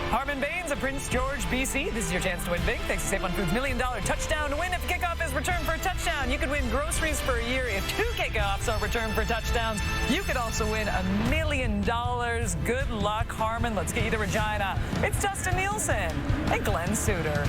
Harmon Baines of Prince George, BC. This is your chance to win big. Thanks to Save on Foods' $1 million touchdown to win. If kickoff is returned for a touchdown, you could win groceries for a year. If 2 kickoffs are returned for touchdowns, you could also win $1 million. Good luck, Harmon. Let's get you to Regina. It's Dustin Nielsen and Glenn Suter.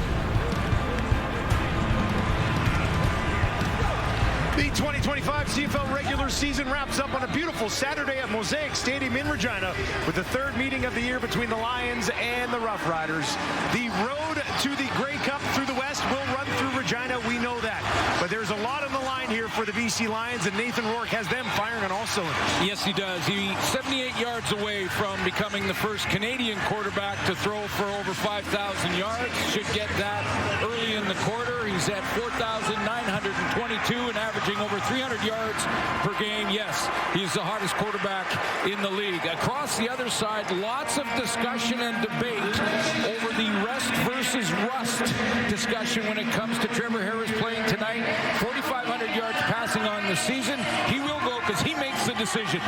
The 2025 CFL regular season wraps up on a beautiful Saturday at Mosaic Stadium in Regina with the third meeting of the year between the Lions and the Roughriders. The road to the Grey Cup through the West will run through Regina. We know that. But there's a lot on the line here for the BC Lions, and Nathan Rourke has them firing on all cylinders. Yes, he does. He's 78 yards away from becoming the first Canadian quarterback to throw for over 5,000 yards. Should get that early in the quarter. He's at 4,922 and averaging over 300 yards per game. Yes, he's the hottest quarterback in the league. Across the other side, lots of discussion and debate over the rest versus rust discussion when it comes to Trevor Harris playing tonight. 4,500 yards passing on the season. He will go because he makes the decision.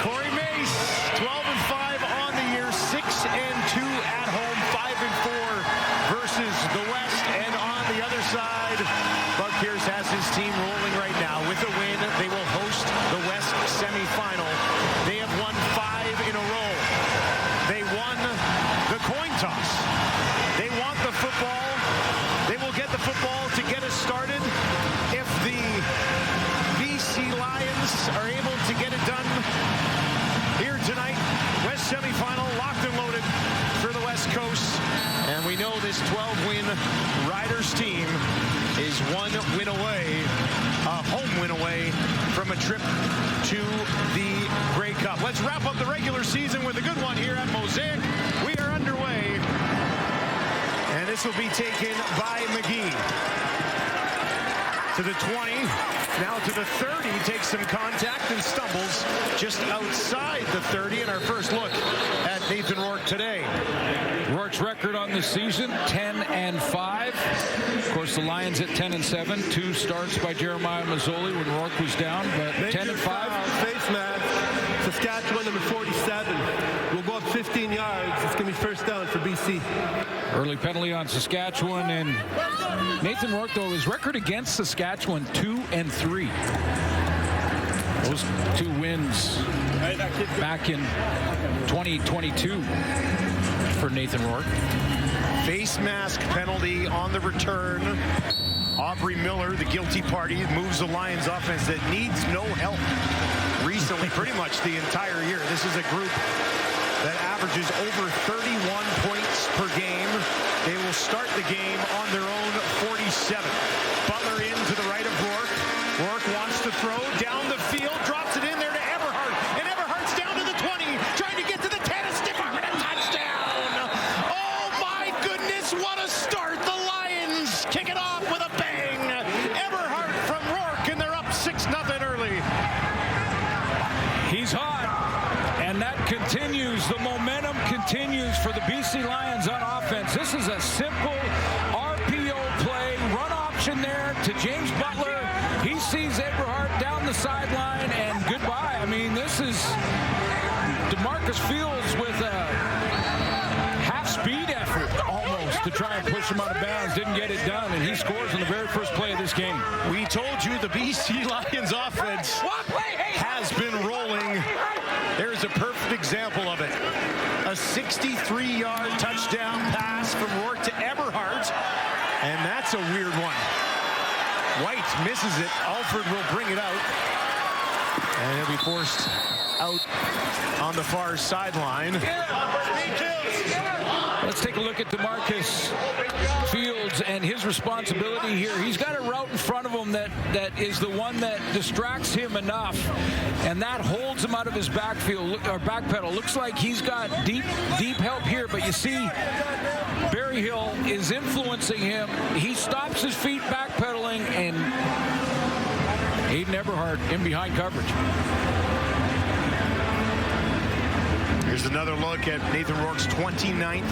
Corey Mace, 12-5 on the year, 6-2 at home, 5-4 versus the West. And on the other side, Buck Pierce has his team rolling right now. With a win, they will host the West semifinal. They have won 5 in a row. They won the coin toss. They want the football. They will get the football to get us started. If the BC Lions are able to get it done here tonight, West semifinal locked and loaded for the West Coast. And we know this 12-win Riders team is 1 win away, a home win away from a trip to the Grey Cup. Let's wrap up the regular season with a good one here at Mosaic. We are underway, and this will be taken by McGee. To the 20, now to the 30, takes some contact and stumbles just outside the 30. And our first look at Nathan Rourke today. Rourke's record on the season, 10-5. Of course, the Lions at 10-7. 2 starts by Jeremiah Mazzoli when Rourke was down, but 10-5. Face mask, Saskatchewan number 47. We'll go up 15 yards. It's going to be first down for BC. Early penalty on Saskatchewan, and Nathan Rourke, though, his record against Saskatchewan, 2-3. Those 2 wins back in 2022 for Nathan Rourke. Face mask penalty on the return. Aubrey Miller, the guilty party, moves the Lions offense that needs no help recently, pretty much the entire year. This is a group that averages over 31 points per game. They will start the game on their own 47. Butler in to the right of Rourke. Rourke wants to throw down the field, drops it in there to Eberhardt, and Eberhardt's down to the 20, trying to get to the 10, a stiff arm and a touchdown. Oh my goodness, what a start. The Lions kick it off with a bang. Eberhardt from Rourke, and they're up 6-0 early. He's hot, and that continues. The momentum continues for the BC Lions on offense. This is a simple RPO play, run option there to James Butler. He sees Eberhardt down the sideline, and goodbye. I mean, this is DeMarcus Fields with a half-speed effort almost to try and push him out of bounds. Didn't get it done, and he scores in the very first play of this game. We told you the BC Lions offense has been rolling. There's a perfect example of it. A 63-yard touchdown pass from Rourke to Eberhardt, and that's a weird one. White misses it. Alford will bring it out, and he'll be forced out on the far sideline. Let's take a look at DeMarcus Fields and his responsibility here. He's got a route in front of him that is the one that distracts him enough, and that holds him out of his backfield or back pedal. Looks like he's got deep help here, but you see Berryhill is influencing him. He stops his feet backpedaling, and Aiden Eberhardt in behind coverage. Here's another look at Nathan Rourke's 29th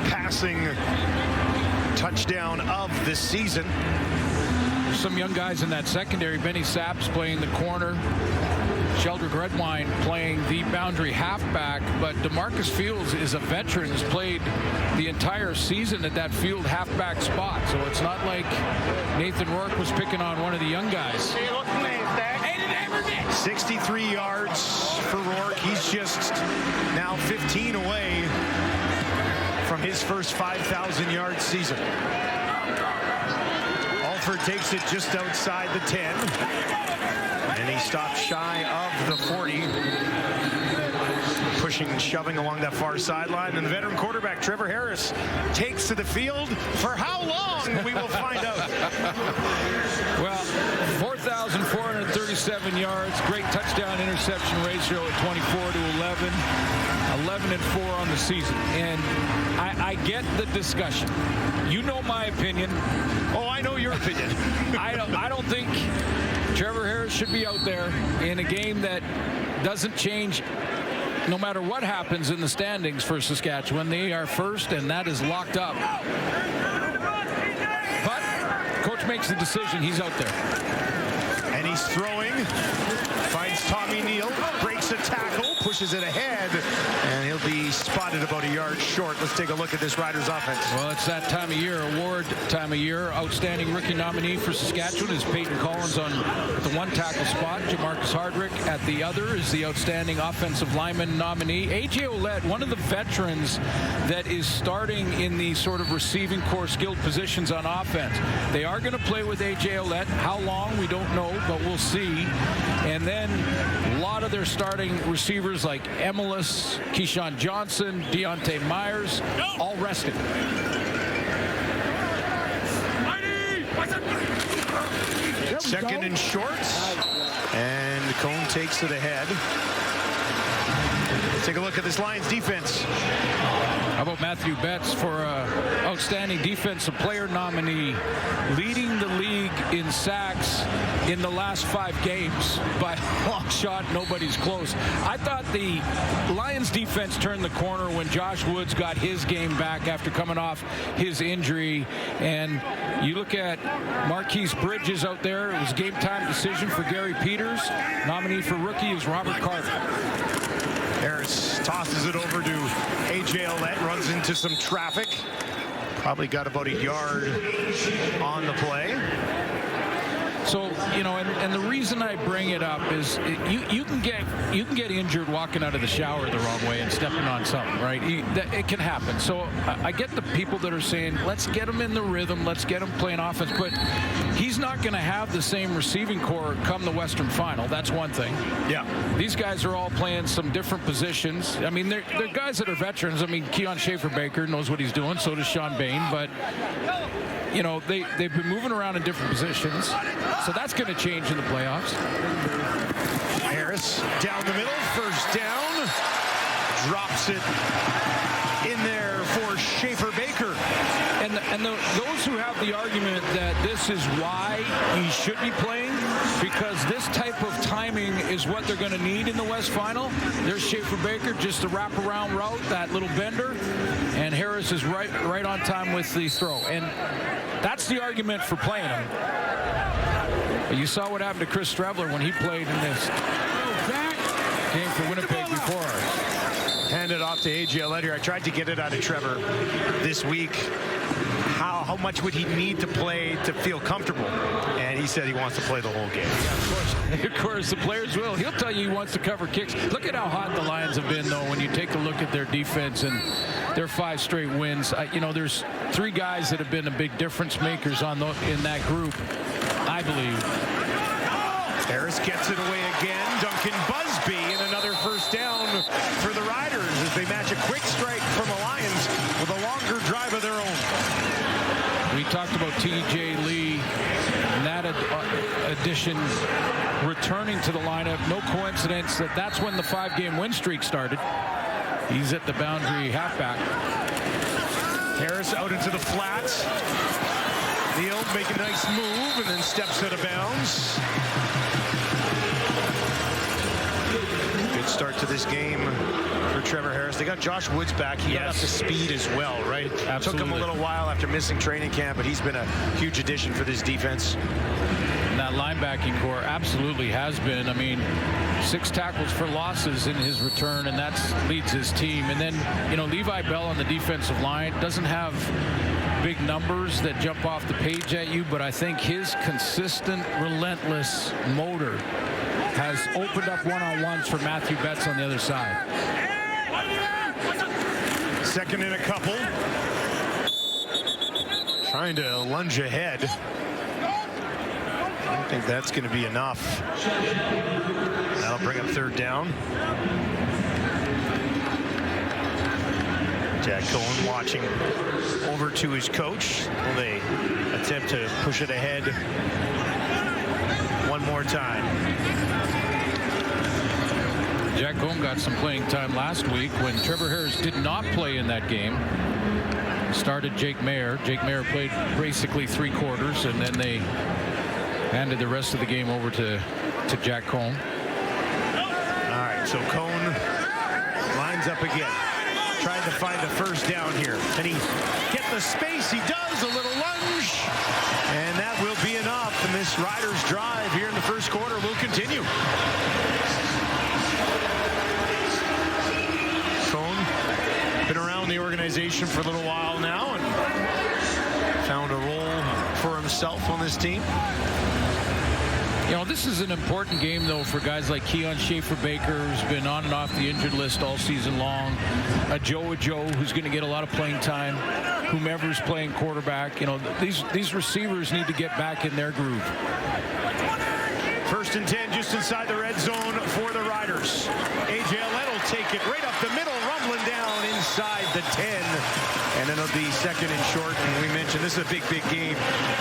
passing touchdown of the season. Some young guys in that secondary. Benny Saps playing the corner. Sheldrick Redwine playing the boundary halfback, but DeMarcus Fields is a veteran, has played the entire season at that field halfback spot. So it's not like Nathan Rourke was picking on one of the young guys. 63 yards for Rourke. He's just now 15 away from his first 5,000-yard season. Alford takes it just outside the 10. And he stopped shy of the 40. Pushing and shoving along that far sideline. And the veteran quarterback, Trevor Harris, takes to the field. For how long, we will find out. Well, 4,437 yards. Great touchdown interception ratio at 24-11. 11-4 on the season. And I get the discussion. You know my opinion. Oh, I know your opinion. I don't think Trevor Harris should be out there in a game that doesn't change no matter what happens in the standings for Saskatchewan. They are first, and that is locked up. But coach makes the decision. He's out there. And he's throwing. Finds Tommy Neal. Breaks a tackle. Pushes it ahead. And he'll be spotted about a yard short. Let's take a look at this Riders offense. Well, it's that time of year, award time of year. Outstanding rookie nominee for Saskatchewan is Peyton Collins on the one tackle spot. Jamarcus Hardrick at the other is the outstanding offensive lineman nominee. A.J. Ouellette, one of the veterans that is starting in the sort of receiving core skilled positions on offense. They are going to play with A.J. Ouellette. How long, we don't know, but we'll see. And then a lot of their starting receivers like Emelis, Keyshawn Johnson, Deontay Myers, all rested. Second and short. And Cone takes to the head. Let's take a look at this Lions defense. How about Matthew Betts for outstanding defensive player nominee, leading the league in sacks in the last 5 games by a long shot. Nobody's close. I thought the Lions defense turned the corner when Josh Woods got his game back after coming off his injury. And you look at Marquise Bridges out there. It was a game time decision for Gary Peters. Nominee for rookie is Robert Carter. Harris tosses it over to A.J. Ouellette, runs into some traffic. Probably got about a yard on the play. So, you know, and the reason I bring it up is you can get injured walking out of the shower the wrong way and stepping on something, right? It can happen. So I get the people that are saying, let's get him in the rhythm, let's get him playing offense, but he's not going to have the same receiving core come the Western Final. That's one thing. Yeah. These guys are all playing some different positions. I mean, they're guys that are veterans. I mean, Keon Schaefer-Baker knows what he's doing. So does Sean Bain. But, you know, they've been moving around in different positions. So that's going to change in the playoffs. Harris down the middle. First down. Drops it in there for Schaefer-Baker. And those who have the argument that this is why he should be playing, because this type of timing is what they're going to need in the West Final. There's Schaefer-Baker, just a wraparound route, that little bender, and Harris is right on time with the throw. And that's the argument for playing him. You saw what happened to Chris Strebler when he played in this game for Winnipeg before. Hand it off to A.J. Ouellette here. I tried to get it out of Trevor this week. How much would he need to play to feel comfortable? And he said he wants to play the whole game. Yeah, of course, the players will. He'll tell you he wants to cover kicks. Look at how hot the Lions have been, though, when you take a look at their defense and their 5 straight wins. You know, there's 3 guys that have been the big difference makers in that group, I believe. Harris gets it away again. Duncan Busby and another first down for the Riders as they match a quick strike from the Lions with a longer drive of their own. We talked about T.J. Lee and that addition returning to the lineup. No coincidence that that's when the 5-game win streak started. He's at the boundary halfback. Harris out into the flat. Neal make a nice move and then steps out of bounds. Good start to this game for Trevor Harris. They got Josh Woods back. He got up to speed as well, right? Absolutely. Took him a little while after missing training camp, but he's been a huge addition for this defense. And that linebacking core absolutely has been. I mean, 6 tackles for losses in his return, and that leads his team. And then, you know, Levi Bell on the defensive line doesn't have big numbers that jump off the page at you, but I think his consistent, relentless motor has opened up one-on-ones for Matthew Betts on the other side. Second and a couple. Trying to lunge ahead. I don't think that's going to be enough. That'll bring up third down. Jack Cohen watching over to his coach. Will they attempt to push it ahead one more time? Jack Cohen got some playing time last week when Trevor Harris did not play in that game. Started Jake Mayer. Jake Mayer played basically 3 quarters, and then they handed the rest of the game over to Jack Cohen. All right, so Cohen lines up again. Trying to find a first down here. Can he get the space? He does. A little lunge. And that will be enough. And this Riders drive here in the first quarter will continue. Cohen been around the organization for a little while now and found a role for himself on this team. You know, this is an important game, though, for guys like Keon Schaefer-Baker, who's been on and off the injured list all season long. Joe, who's going to get a lot of playing time. Whomever's playing quarterback. You know, these receivers need to get back in their groove. First and 10 just inside the red zone for the Riders. A.J. Allen will take it right up the middle, rumbling down inside the 10. And it'll be second and short. And we mentioned this is a big game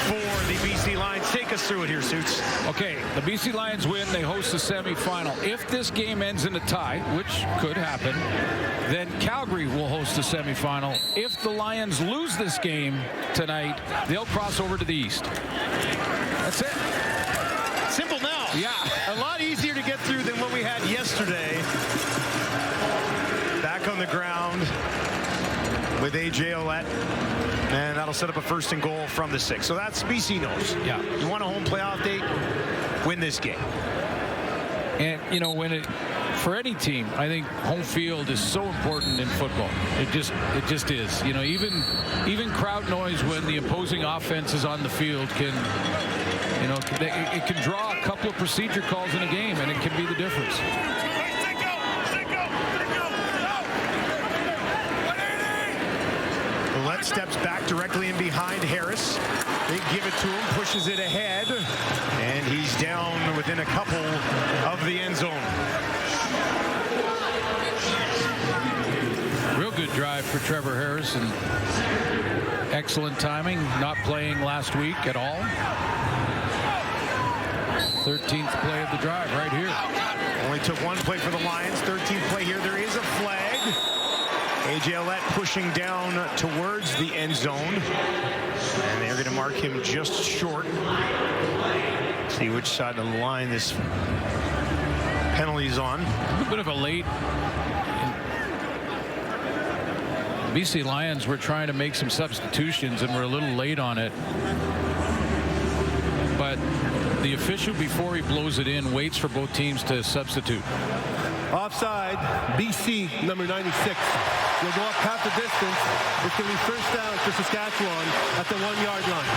for the BC Lions. Take us through it here, Suits. Okay, the BC Lions win. They host the semifinal. If this game ends in a tie, which could happen, then Calgary will host the semifinal. If the Lions lose this game tonight, they'll cross over to the East. That's it. Simple now. Yeah. A lot easier to get through than what we had yesterday. Back on the ground with A.J. Olette. And that'll set up a first and goal from the 6. So that's BC knows. Yeah. You want a home playoff date? Win this game. And, you know, for any team, I think home field is so important in football. It just is. You know, even crowd noise when the opposing offense is on the field can, you know, it can draw a couple of procedure calls in a game, and it can be the difference. Ouellette steps back directly in behind Harris. They give it to him, pushes it ahead, and he's down within a couple of the end zone. Real good drive for Trevor Harris, and excellent timing, not playing last week at all. 13th play of the drive right here. Only took 1 play for the Lions. 13th play here. There is a flag. A.J. Olette pushing down towards the end zone. And they're going to mark him just short. See which side of the line this penalty is on. A bit of a late. BC Lions were trying to make some substitutions and were a little late on it. But the official, before he blows it in, waits for both teams to substitute. Offside, BC, number 96. Will go up half the distance. It's going to be first down for Saskatchewan at the 1-yard line.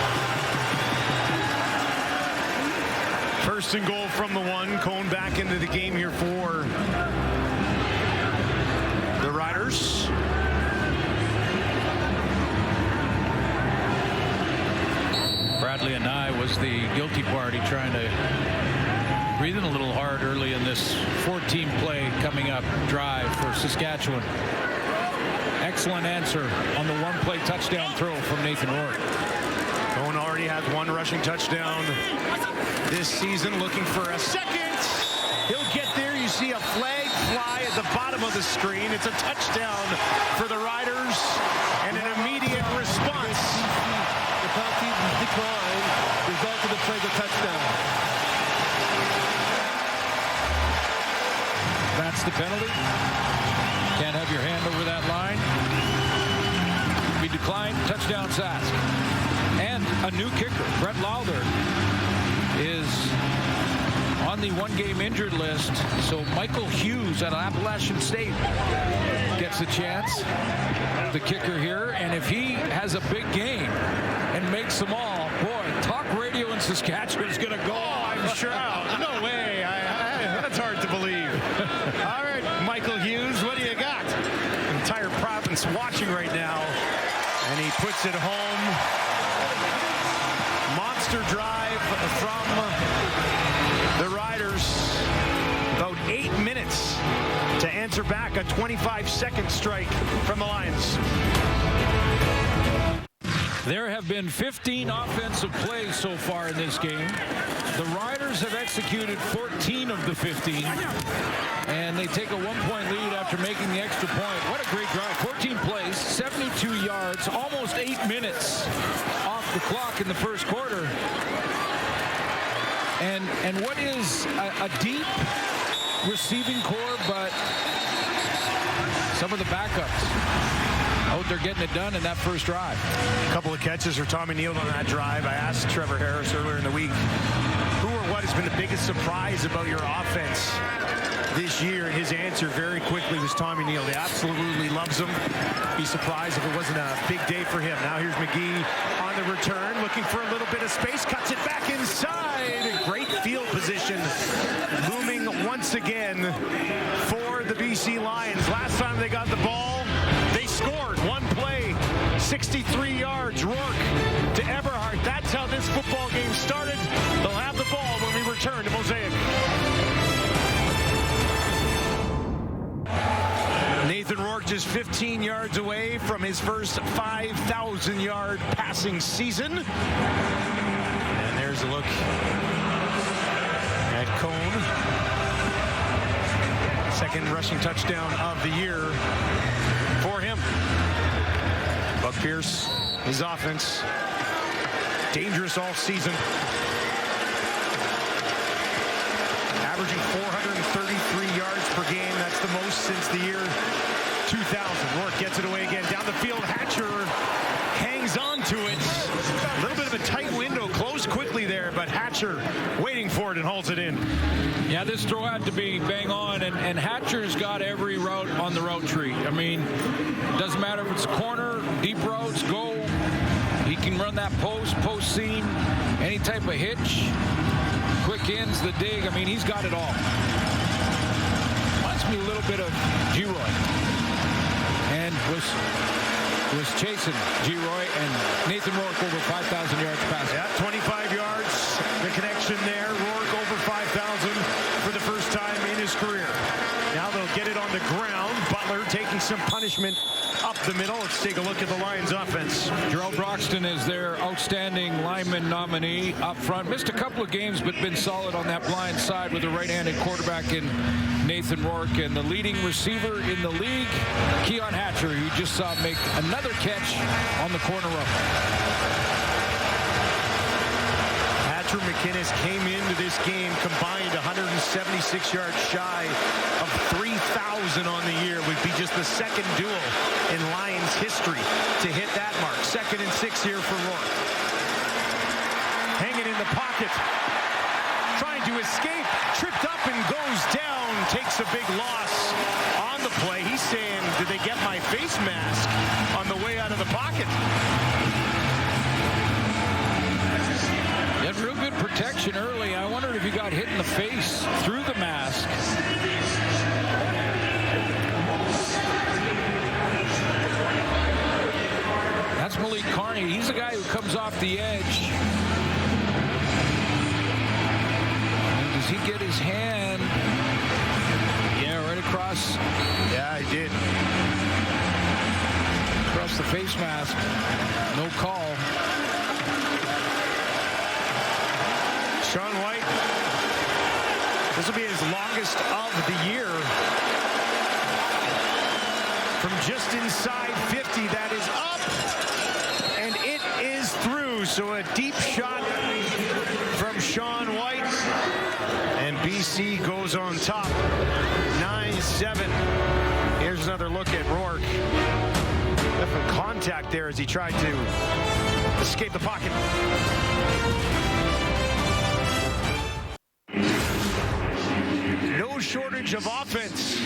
First and goal from the 1. Cohen back into the game here for the Riders. Bradley and I was the guilty party, trying to breathe in a little hard early in this 14 play coming up drive for Saskatchewan. Excellent answer on the 1-play touchdown throw from Nathan Rourke. Cohen already has 1 rushing touchdown this season, looking for a second. He'll get there. You see a flag fly at the bottom of the screen. It's a touchdown for the Riders and an immediate response. The penalty decline resulted in the play the touchdown. That's the penalty. Can't have your hand over that line. Be declined. Touchdown, Sask. And a new kicker, Brett Lowther, is on the one-game injured list. So Michael Hughes out of Appalachian State gets a chance, the kicker here. And if he has a big game and makes them all, boy, talk radio in Saskatchewan is going to go. I'm sure. No way. That's hard to believe. All right, Michael Hughes, what do you got? The entire province watching right now. And he puts it home. Monster drive from the Riders. About 8 minutes to answer back a 25-second strike from the Lions. There have been 15 offensive plays so far in this game. The Riders have executed 14 of the 15, and they take a 1-point lead after making the extra point. What a great drive. 14 plays, 72 yards, almost 8 minutes off the clock in the first quarter. And what is a deep receiving core, but some of the backups out there getting it done in that first drive. A couple of catches for Tommy Neal on that drive. I asked Trevor Harris earlier in the week, who or what has been the biggest surprise about your offense this year? And his answer very quickly was Tommy Neal. They absolutely loves him. Be surprised if it wasn't a big day for him. Now here's McGee on the return, looking for a little bit of space, cuts it back inside. Great field position looming once again for the BC Lions. Last time they got the ball, they scored. One play, 63 yards. Rourke to Eberhardt. That's how this football game started. They'll have the ball when we return to Mosaic. Nathan Rourke just 15 yards away from his first 5,000-yard passing season. And there's a look at Cone. Second rushing touchdown of the year for him. Buck Pierce, his offense, dangerous all season. Averaging 433 yards per game. That's the most since the year 2000. Rourke gets it away again. Down the field, Hatcher hangs on to it. A little bit of a tight window, closed quickly there, but Hatcher waiting for it and holds it in. Yeah, this throw had to be bang on, and Hatcher's got every route on the route tree. I mean, doesn't matter if it's corner, deep routes, go. He can run that post seam, any type of hitch, quick ins, the dig. I mean, he's got it all. Reminds me a little bit of G-Roy. And was chasing G-Roy, and Nathan Rourke over 5,000 yards passing. Yeah, 25 yards, the connection there. Rourke over 5,000 for the first time in his career. Now they'll get it on the ground. Butler taking some punishment up the middle. Let's take a look at the Lions offense. Gerald Broxton is their outstanding lineman nominee up front. Missed a couple of games, but been solid on that blind side with a right-handed quarterback in Nathan Rourke. And the leading receiver in the league, Keon Hatcher, who you just saw make another catch on the corner route. Hatcher McInnes came into this game combined 176 yards shy of 3,000 on the year. Would be just the second duel in Lions history to hit that mark. 2nd and 6 here for Rourke. Hanging in the pocket, trying to escape, tripped up and goes down, takes a big loss on the play. He's saying, did they get my face mask on the way out of the pocket? He had real good protection early. I wondered if he got hit in the face through the mask. That's Malik Carney. He's the guy who comes off the edge. And does he get his hand? Yeah, right across. Yeah, he did. Across the face mask. No call. Sean White, this will be his longest of the year. From just inside 50, that is up, and it is through. So a deep shot from Sean White, and BC goes on top, 9-7. Here's another look at Rourke. Definitely contact there as he tried to escape the pocket. shortage of offense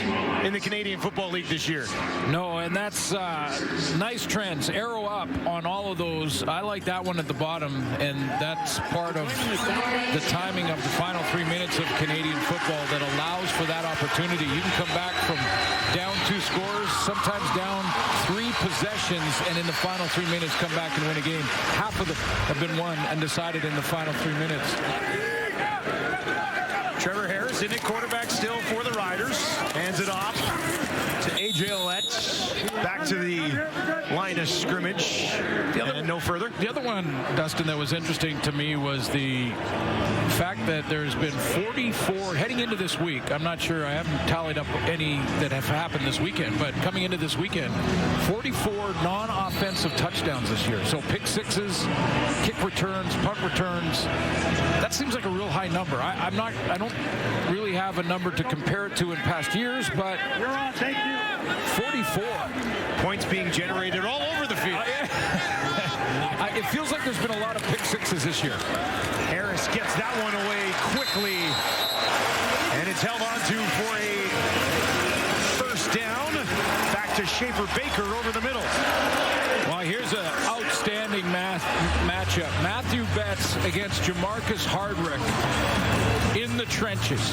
in the Canadian Football League this year. No, and that's nice trends. Arrow up on all of those. I like that one at the bottom, and that's part of the timing of the final 3 minutes of Canadian football that allows for that opportunity. You can come back from down 2 scores, sometimes down 3 possessions, and in the final 3 minutes come back and win a game. Half of them have been won and decided in the final 3 minutes. Trevor Harris in at quarterback still for the Riders. Hands it off to A.J. Ouellette. Back to the line of scrimmage. And no further. The other one, Dustin, that was interesting to me was the fact that there's been 44 heading into this week. I'm not sure, I haven't tallied up any that have happened this weekend, but coming into this weekend, 44 non-offensive touchdowns this year. So pick sixes, kick returns, punt returns. That seems like a real high number. I don't really have a number to compare it to in past years, but 44 points being generated all over the field. It feels like there's been a lot of pick sixes this year. Harris gets that one away quickly, and it's held on to for a first down. Back to Schaefer Baker over the middle. Well, here's an outstanding matchup. Matthew Betts against Jamarcus Hardrick in the trenches.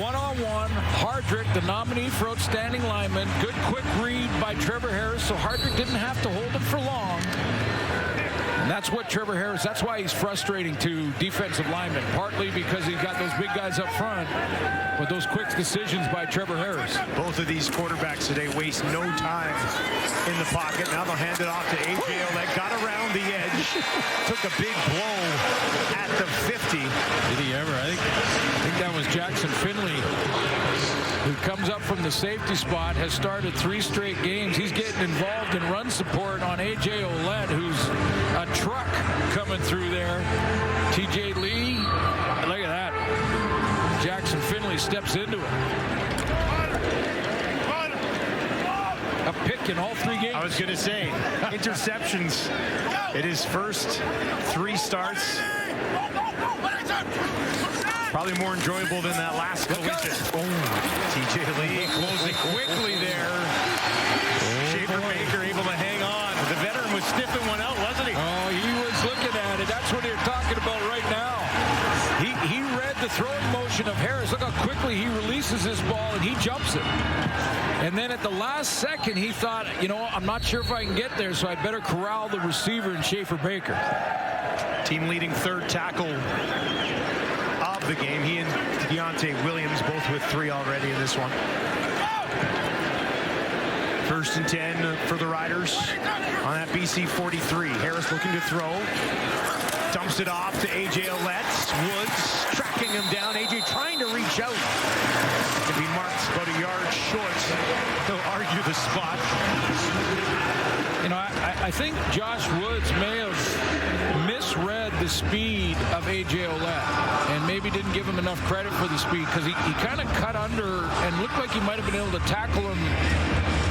One-on-one, Hardrick, the nominee for outstanding lineman. Good quick read by Trevor Harris, so Hardrick didn't have to hold him for long. And that's what Trevor Harris, that's why he's frustrating to defensive linemen, partly because he's got those big guys up front, but those quick decisions by Trevor Harris. Both of these quarterbacks today waste no time in the pocket. Now they'll hand it off to A.J. Ouellette. Got around the edge. Took a big blow at the 50. Did he ever? I think that was Jackson Finley, who comes up from the safety spot, has started 3 straight games. He's getting involved in run support on A.J. Ouellette, who's a truck coming through there. T.J. Lee, look at that. Jackson Finley steps into it. A pick in all 3 games. I was going to say, interceptions. It is first 3 starts. Probably more enjoyable than that last collision. T.J. Lee closing quickly there. Schaefer Baker able to hang on. The veteran was sniffing one out, wasn't he? Oh, he was looking at it. That's what you're talking about right now. He read the throwing motion of Harris. Look how quickly he releases his ball and he jumps it. And then at the last second, he thought, you know, I'm not sure if I can get there, so I better corral the receiver in Schaefer Baker. Team leading 3rd tackle of the game. He and Deontay Williams both with 3 already in this one. 1st and 10 for the Riders on that BC 43. Harris looking to throw. Dumps it off to A.J. Ouellette. Woods tracking him down. A.J. trying to reach out. To be marked about a yard short. He'll argue the spot. You know, I think Josh Woods may have misread the speed of A.J. Ouellette and maybe didn't give him enough credit for the speed, because he kind of cut under and looked like he might have been able to tackle him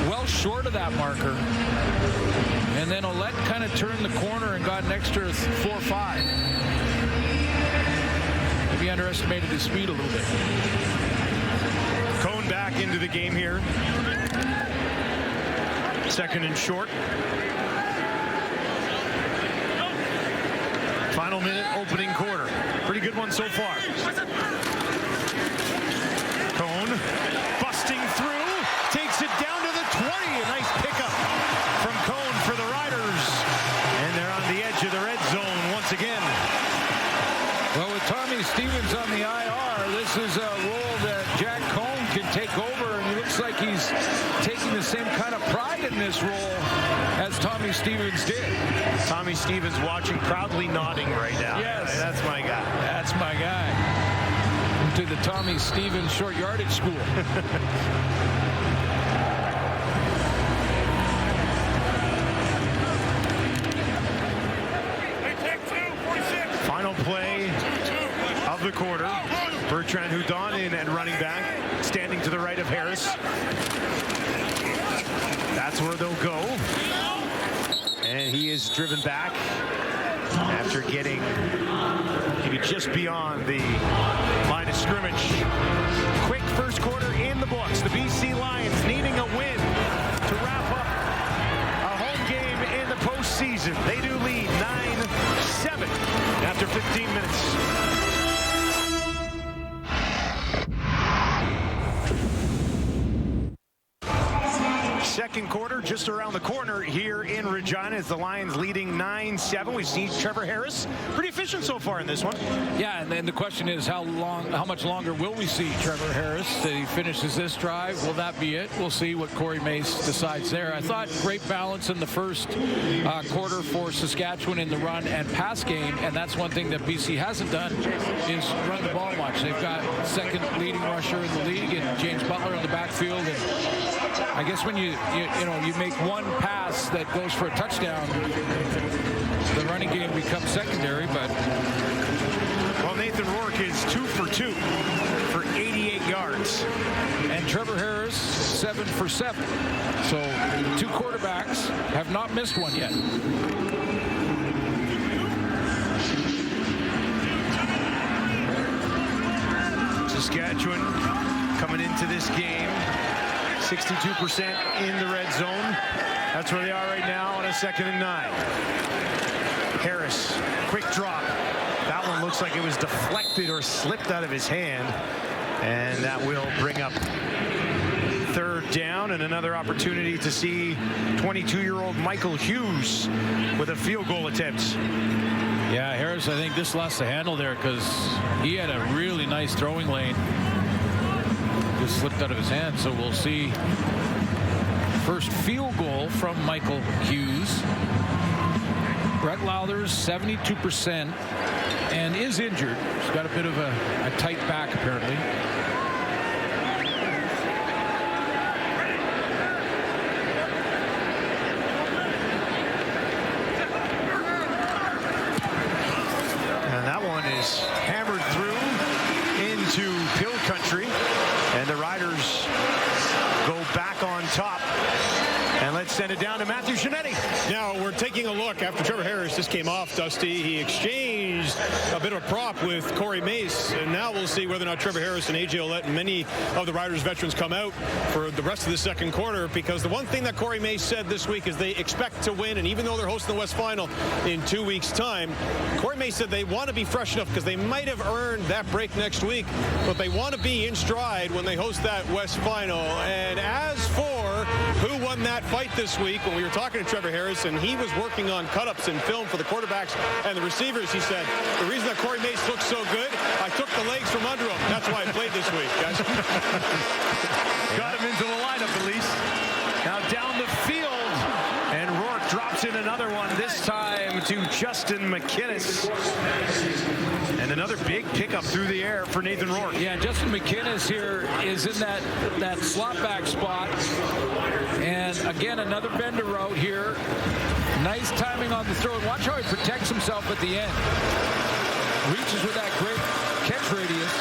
well short of that marker. And then Ouellette kind of turned the corner and got an extra 4 or 5. Maybe underestimated his speed a little bit. Cone back into the game here. 2nd and short. Final minute, opening quarter. Pretty good one so far. Cone busting through. Takes it down to the 20. A nice pickup from Cone for the Riders. And they're on the edge of the red zone once again. Well, with Tommy Stevens on the IR, this is a role that Jack Cone can take over, and he looks like he's taking the same kind of pride in this role as Tommy Stevens did. Tommy Stevens watching, proudly nodding right now. Yes. That's my guy. That's my guy. To the Tommy Stevens short yardage school. Final play of the quarter. Bertrand Houdon in at running back, standing to the right of Harris. That's where they'll go. And he is driven back after getting maybe just beyond the line of scrimmage. Quick first quarter in the books. The BC Lions needing a win to wrap up a home game in the postseason. They do lead 9-7 after 15 minutes. Second quarter just around the corner here in Regina as the Lions leading 9-7. We've seen Trevor Harris pretty efficient so far in this one. Yeah, and then the question is how much longer will we see Trevor Harris? That he finishes this drive. Will that be it? We'll see what Corey Mace decides there. I thought great balance in the first quarter for Saskatchewan in the run and pass game, and that's one thing that BC hasn't done is run the ball much. They've got second leading rusher in the league and James Butler in the backfield, and I guess when you make one pass that goes for a touchdown, the running game becomes secondary. But well, Nathan Rourke is 2 for 2 for 88 yards, and Trevor Harris 7 for 7. So the two quarterbacks have not missed one yet. Saskatchewan coming into this game 62% in the red zone. That's where they are right now on a 2nd and 9. Harris, quick drop. That one looks like it was deflected or slipped out of his hand. And that will bring up 3rd down and another opportunity to see 22-year-old Michael Hughes with a field goal attempt. Yeah, Harris, I think just lost the handle there because he had a really nice throwing lane. Just slipped out of his hand, so we'll see first field goal from Michael Hughes. Brett Lowther's 72% and is injured. He's got a bit of a tight back apparently. And that one is hammered through into Pill Country. And the Riders go back on top. And let's send it down to Matthew Shinetti. Now we're taking a look after Trevor Harris just came off, Dusty. He exchanged a bit of a prop with Corey Mace. And now we'll see whether or not Trevor Harris and A.J. Ouellette and many of the Riders veterans come out for the rest of the second quarter. Because the one thing that Corey Mace said this week is they expect to win. And even though they're hosting the West Final in 2 weeks' time, Corey Mace said they want to be fresh enough because they might have earned that break next week. But they want to be in stride when they host that West Final. And as for who won that fight this week, when we were talking to Trevor Harris and he was working on cut-ups and film for the quarterbacks and the receivers, he said, the reason that Corey Mace looks so good, I took the legs from under him. That's why I played this week, guys. Got him into the lineup at least. Now down the field, and Rourke drops in another one, this time to Justin McInnes. And another big pickup through the air for Nathan Rourke. Yeah, Justin McInnes here is in that slot back spot. And again, another bender route here. Nice timing on the throw. And watch how he protects himself at the end. Reaches with that great catch radius.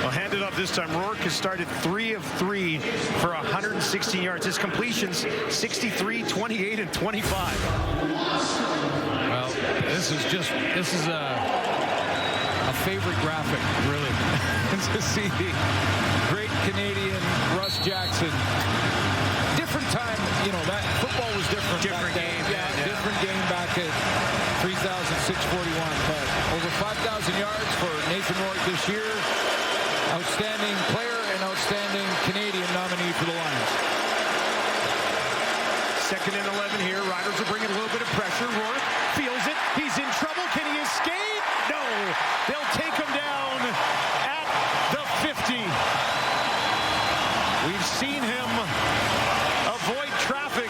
Well, handed off this time. Rourke has started 3 of 3 for 116 yards. His completions 63, 28, and 25. Well, this is a favorite graphic, really, to see the great Canadian Russ Jackson. Different time, that football was different. Different game. Yeah, different game back at 3,641. But over 5,000 yards for Nathan Rourke this year. Outstanding player and outstanding Canadian nominee for the Lions. 2nd and 11 here. Riders are bringing a little bit of pressure. Rourke feels it. He's in trouble. Can he escape? No. They'll take him down at the 50. We've seen him avoid traffic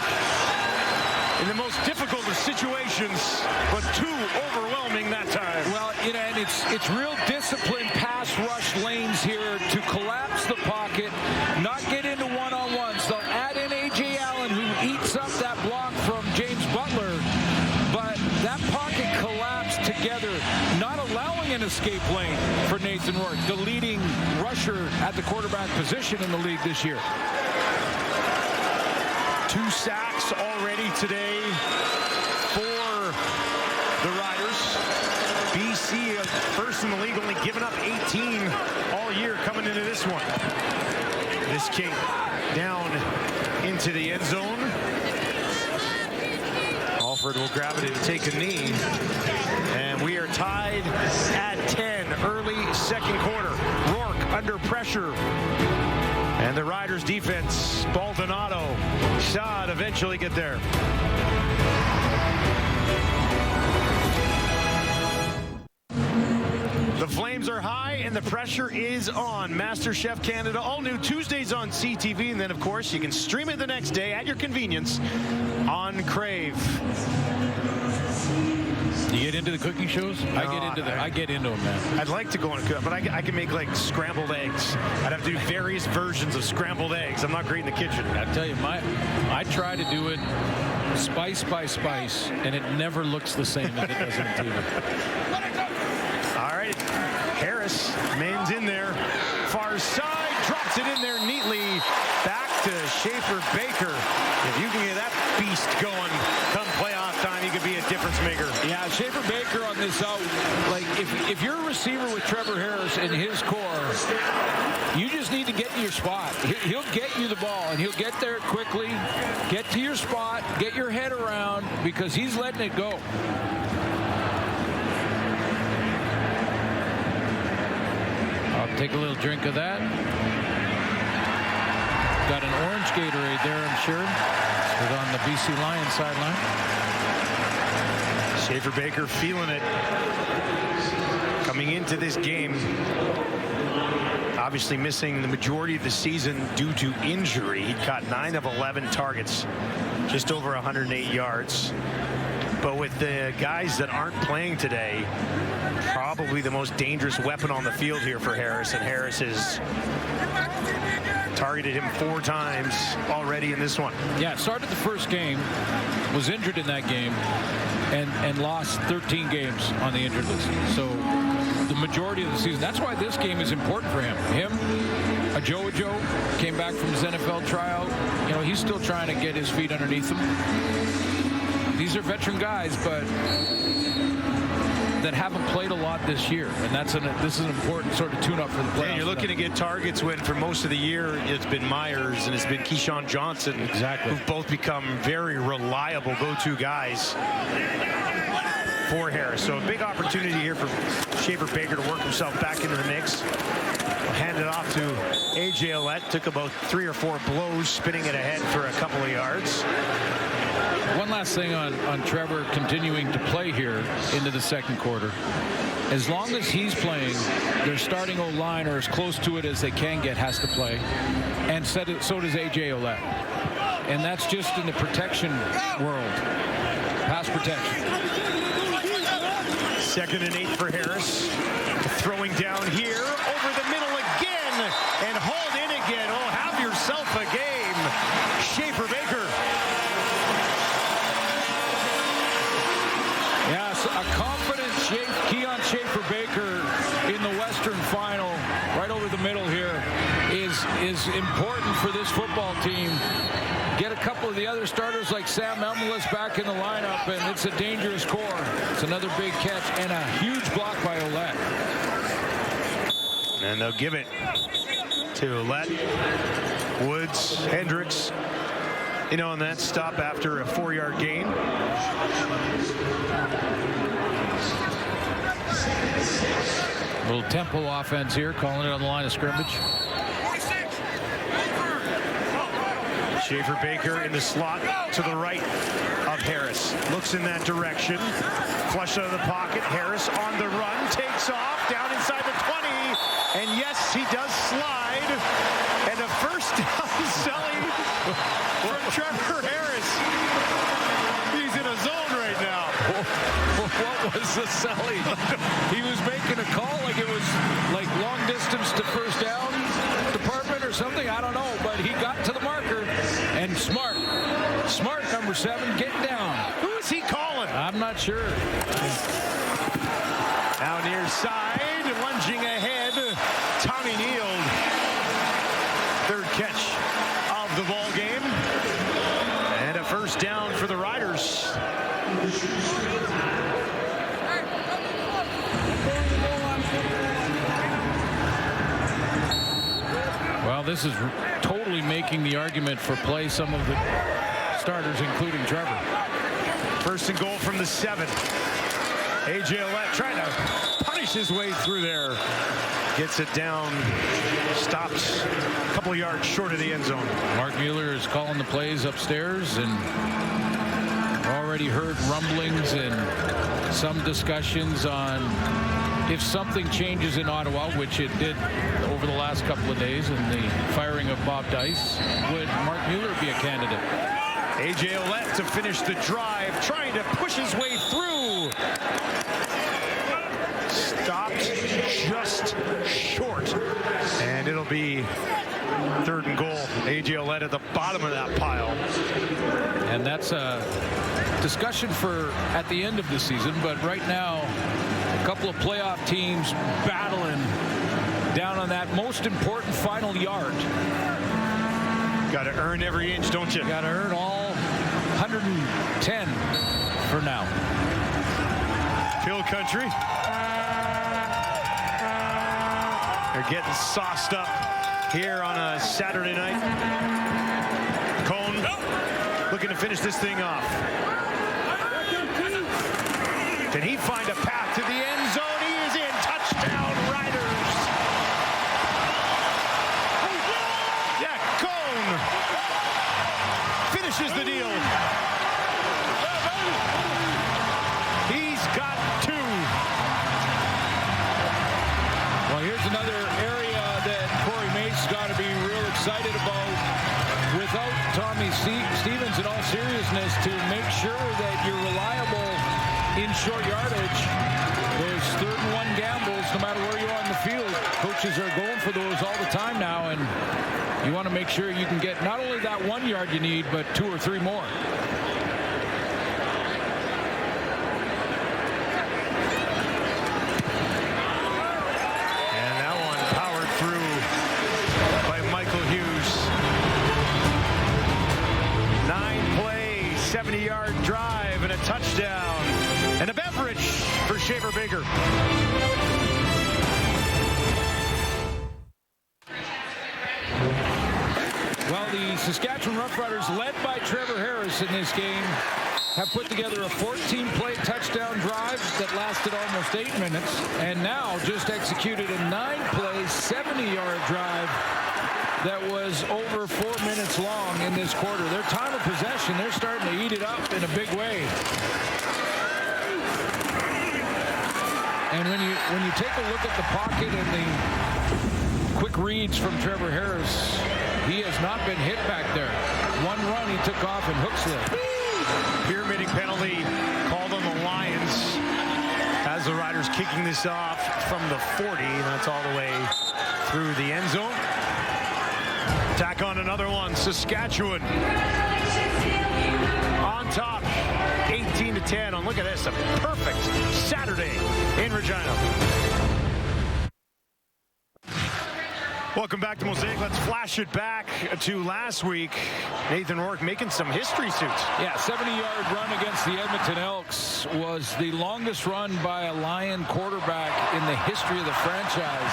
in the most difficult of situations, but too overwhelming that time. Well, and it's real disciplined pass rush lanes here to collapse the pocket, not get into one-on-ones. They'll add in A.J. Allen, who eats up that block from James Butler, but that pocket collapsed together, not allowing an escape lane for Nathan Rourke, the leading rusher at the quarterback position in the league this year. 2 sacks already today for the Riders. BC BC, first in the league, only giving up 18 all year coming into this one. This kick down into the end zone. Alford will grab it and take a knee. And we are tied at 10, early second quarter. Rourke under pressure. And the Riders defense, Baldonado, Saad eventually get there. The flames are high and the pressure is on. MasterChef Canada, all new Tuesdays on CTV. And then, of course, you can stream it the next day at your convenience on Crave. You get into the cooking shows? No, I get into them, man. I'd like to go and cook, but I can make like scrambled eggs. I'd have to do various versions of scrambled eggs. I'm not great in the kitchen. I tell you, I try to do it spice by spice, and it never looks the same as it does on TV. All right, Harris, man's in there. Far side, drops it in there neatly. Back to Schaefer Baker. If you can get that beast going come playoff time, he could be a difference maker. Yeah, Schaefer Baker on this out. Like, if you're a receiver with Trevor Harris in his core, you just need to get to your spot. He'll get you the ball, and he'll get there quickly. Get to your spot, get your head around, because he's letting it go. I'll take a little drink of that. Got an orange Gatorade there, I'm sure. It's on the BC Lions sideline. Schaefer Baker feeling it. Coming into this game, obviously missing the majority of the season due to injury. He caught 9 of 11 targets, just over 108 yards. But with the guys that aren't playing today, probably the most dangerous weapon on the field here for Harris, and Harris has targeted him 4 times already in this one. Yeah, started the first game, was injured in that game, and lost 13 games on the injured list. So the majority of the season, that's why this game is important for him. Joe came back from his NFL tryout. You know, he's still trying to get his feet underneath him. These are veteran guys, but that haven't played a lot this year, and this is an important sort of tune-up for the playoffs. Yeah, you're looking to get targets when for most of the year it's been Myers and it's been Keyshawn Johnson, exactly, who've both become very reliable go-to guys for Harris. So a big opportunity here for Schaefer Baker to work himself back into the mix. Hand it off to AJ Ouellette. Took about 3 or 4 blows, spinning it ahead for a couple of yards. One last thing on Trevor continuing to play here into the second quarter. As long as he's playing, their starting O-line, or as close to it as they can get, has to play. And so does AJ Ouellette. And that's just in the protection world. Pass protection. 2nd and 8 for Harris. Throwing down here, over the middle again, and hauled in again. Oh, have yourself a game, Schaefer Baker. Yes, a confident Keon Schaefer Baker in the Western Final, right over the middle here, is important for this football team. Get a couple of the other starters like Sam Elmelis back in the lineup, and it's a dangerous core. It's another big catch and a huge block by Ouellette. And they'll give it to Ouellette. Woods, Hendricks, you know, on that stop after a 4-yard gain. A little tempo offense here, calling it on the line of scrimmage. Schaefer Baker in the slot to the right of Harris. Looks in that direction. Flush out of the pocket. Harris on the run. Takes off down inside the 20. And yes, he does slide. And a first down Selly from Trevor Harris. He's in a zone right now. What was the Selly? He was making a call like it was like long distance to first down department or something. I don't know, but he got to the marker. And Smart, number 7, getting down. Who is he calling? I'm not sure. Now near side, lunging ahead, Tommy Neal. 3rd catch of the ball game. And a first down for the Riders. Well, this is totally making the argument for play some of the starters, including Trevor. First and goal from the 7. A.J. Ouellette trying to punish his way through there. Gets it down. Stops a couple of yards short of the end zone. Mark Mueller is calling the plays upstairs, and already heard rumblings and some discussions on if something changes in Ottawa, which it did over the last couple of days in the firing of Bob Dice, would Mark Mueller be a candidate? A.J. Ouellette to finish the drive, trying to push his way through. Stopped just short. And it'll be 3rd and goal. A.J. Ouellette at the bottom of that pile. And that's a discussion for at the end of the season, but right now a couple of playoff teams battling down on that most important final yard. Got to earn every inch, don't you? Got to earn all 110 for now. Hill country. They're getting sauced up here on a Saturday night. Cone looking to finish this thing off. Can he find a path to the end zone? He is in. Touchdown, Riders. Yeah, Cone finishes the deal. He's got 2. Well, here's another area that Corey Mace's got to be real excited about. Without Tommy Stevens, in all seriousness, to make sure that you're reliable in short yardage. There's 3rd and 1 gambles no matter where you are in the field. Coaches are going for those all the time now, and you want to make sure you can get not only that 1 yard you need, but 2 or 3 more. And that one powered through by Michael Hughes. 9 plays, 70-yard drive, and a touchdown. And a beverage for Shaver Bigger. Well, the Saskatchewan Roughriders, led by Trevor Harris in this game, have put together a 14-play touchdown drive that lasted almost 8 minutes, and now just executed a 9-play, 70-yard drive that was over 4 minutes long in this quarter. Their time of possession, they're starting to eat it up in a big way. And when you take a look at the pocket and the quick reads from Trevor Harris, he has not been hit back there. 1 run, he took off and hook slid. Pyramiding penalty called on the Lions as the Riders kicking this off from the 40. That's all the way through the end zone. Tack on another one. Saskatchewan on top, 18-10. And look at this, a perfect Saturday in Regina. Welcome back to Mosaic. Let's flash it back to last week. Nathan Rourke making some history suits. Yeah, 70-yard run against the Edmonton Elks was the longest run by a Lion quarterback in the history of the franchise.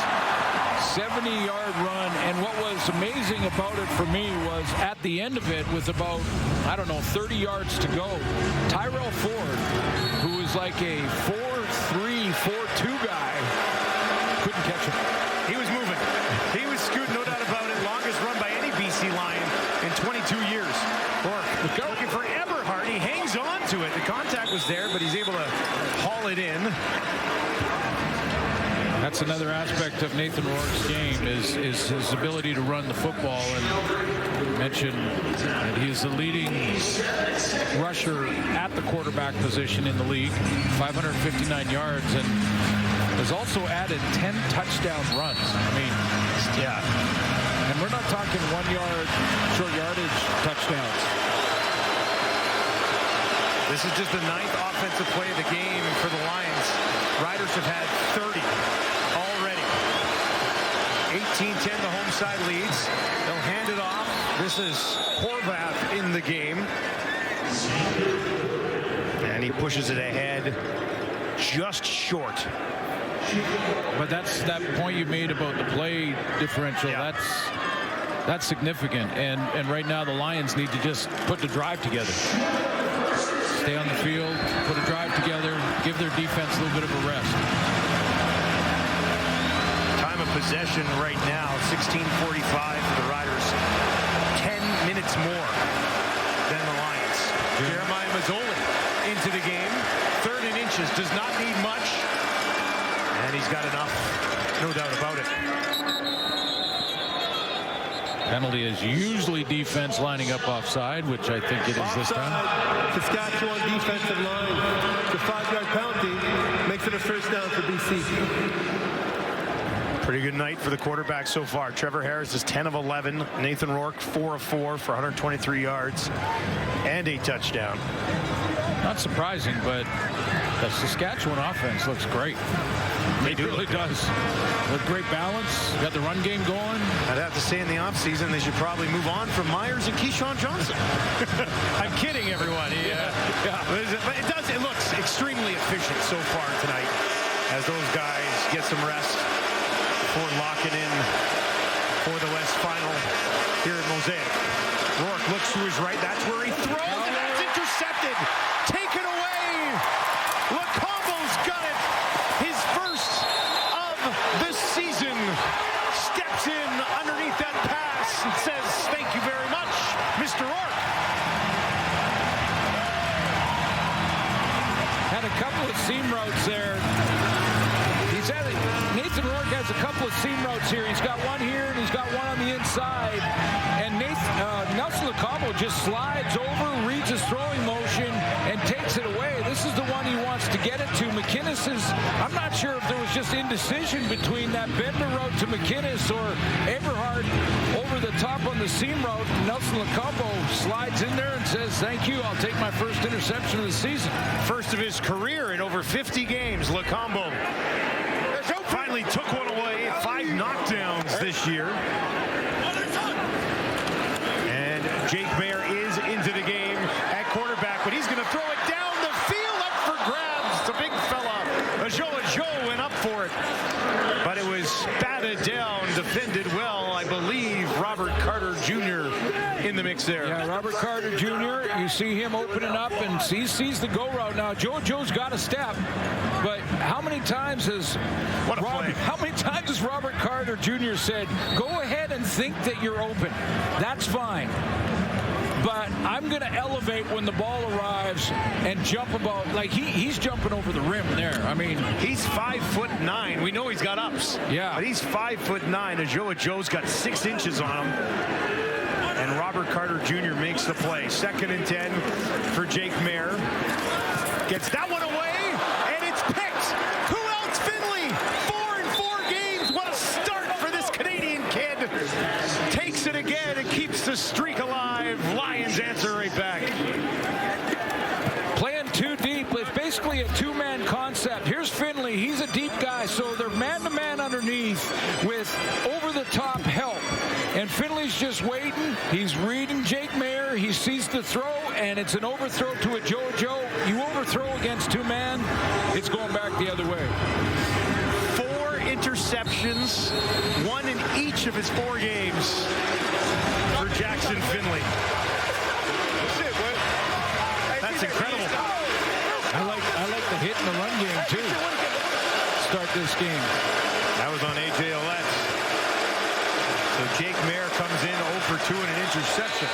70-yard run, and what was amazing about it for me was at the end of it, with about, 30 yards to go, Tyrell Ford, who was like a 4-3, 4-2 guy, couldn't catch him. He was moving. He was scooting, no doubt about it. Longest run by any BC Lion in 22 years. Rourke looking for Eberhardt. He hangs on to it. The contact was there, but he's able to haul it in. That's another aspect of Nathan Rourke's game is his ability to run the football. And you mentioned that he is the leading rusher at the quarterback position in the league, 559 yards, and has also added 10 touchdown runs. I mean, Yeah. and we're not talking 1 yard, short yardage touchdowns. This is just the 9th offensive play of the game for the Lions. Riders have had 30 already. 18-10, the home side leads. They'll hand it off. This is Horvath in the game. And he pushes it ahead just short. But that's that point you made about the play differential. Yeah. That's significant. And right now the Lions need to just put the drive together. Stay on the field, put a drive together, give their defense a little bit of a rest. Time of possession right now, 16:45 for the Riders. 10 minutes more than the Lions. Jeremiah Mazzoli into the game. 3rd and inches, does not need much. And he's got enough, no doubt about it. Penalty is usually defense lining up offside, which I think it is this time. Saskatchewan defensive line. The 5-yard penalty makes it a first down for BC. Pretty good night for the quarterback so far. Trevor Harris is 10 of 11. Nathan Rourke 4 of 4 for 123 yards and a touchdown. Not surprising, but the Saskatchewan offense looks great. It really does. With great balance, got the run game going. I'd have to say in the offseason they should probably move on from Myers and Keyshawn Johnson. I'm kidding, everyone. Yeah. But it looks extremely efficient so far tonight as those guys get some rest before locking in for the West Final here at Mosaic. Rourke looks to his right. That's where he throws, and that's intercepted. Taken away. Lacombo's got it. His first of this season. Steps in underneath that pass and says, "Thank you very much, Mr. Rourke." Had a couple of seam routes there. Nathan Rourke has a couple of seam routes here. He's got one here and he's got one on the inside. And Nelson Lacombo just slides over, reads his throwing motion, and takes it away. This is the one he wants to get it to. McInnes is, I'm not sure if there was just indecision between that bender route to McInnes or Eberhard over the top on the seam route. Nelson Lacombo slides in there and says, "Thank you, I'll take my first interception of the season." First of his career in over 50 games, Lacombo finally took one away. 5 knockdowns this year. And Jake Mayer is into the game at quarterback, but he's going to throw it down the field, up for grabs. The big fella, Joe went up for it, but it was batted down, defended well. I believe Robert Carter Jr. in the mix there. Yeah, Robert Carter Jr., you see him opening up and he sees the go route. Now, Joe's got a step, but how many times has Robert Carter Jr. said, "Go ahead and think that you're open. That's fine. But I'm going to elevate when the ball arrives and jump about." Like he's jumping over the rim there. I mean, he's 5'9". We know he's got ups. Yeah. But he's 5'9". Joe's got 6 inches on him. And Robert Carter Jr. makes the play. 2nd and 10 for Jake Mayer. Gets that one away, and it's picked. Who else? Finley. 4 in 4 games. What a start for this Canadian kid. Takes it again and keeps the streak alive. Lions answer right back. Playing too deep. It's basically a 2-man concept. Here's Finley. He's a deep guy, so they're man-to-man underneath with over-the-top help. And Finley's just waiting. He's reading Jake Mayer. He sees the throw, and it's an overthrow to a Joe. You overthrow against 2-man, it's going back the other way. 4 interceptions, 1 in each of his 4 games for Jackson Finley. That's incredible. I like the hit in the run game, too. Start this game. That was on A.J. Ouellette. So Jake Mayer comes in 0 for 2 and an interception.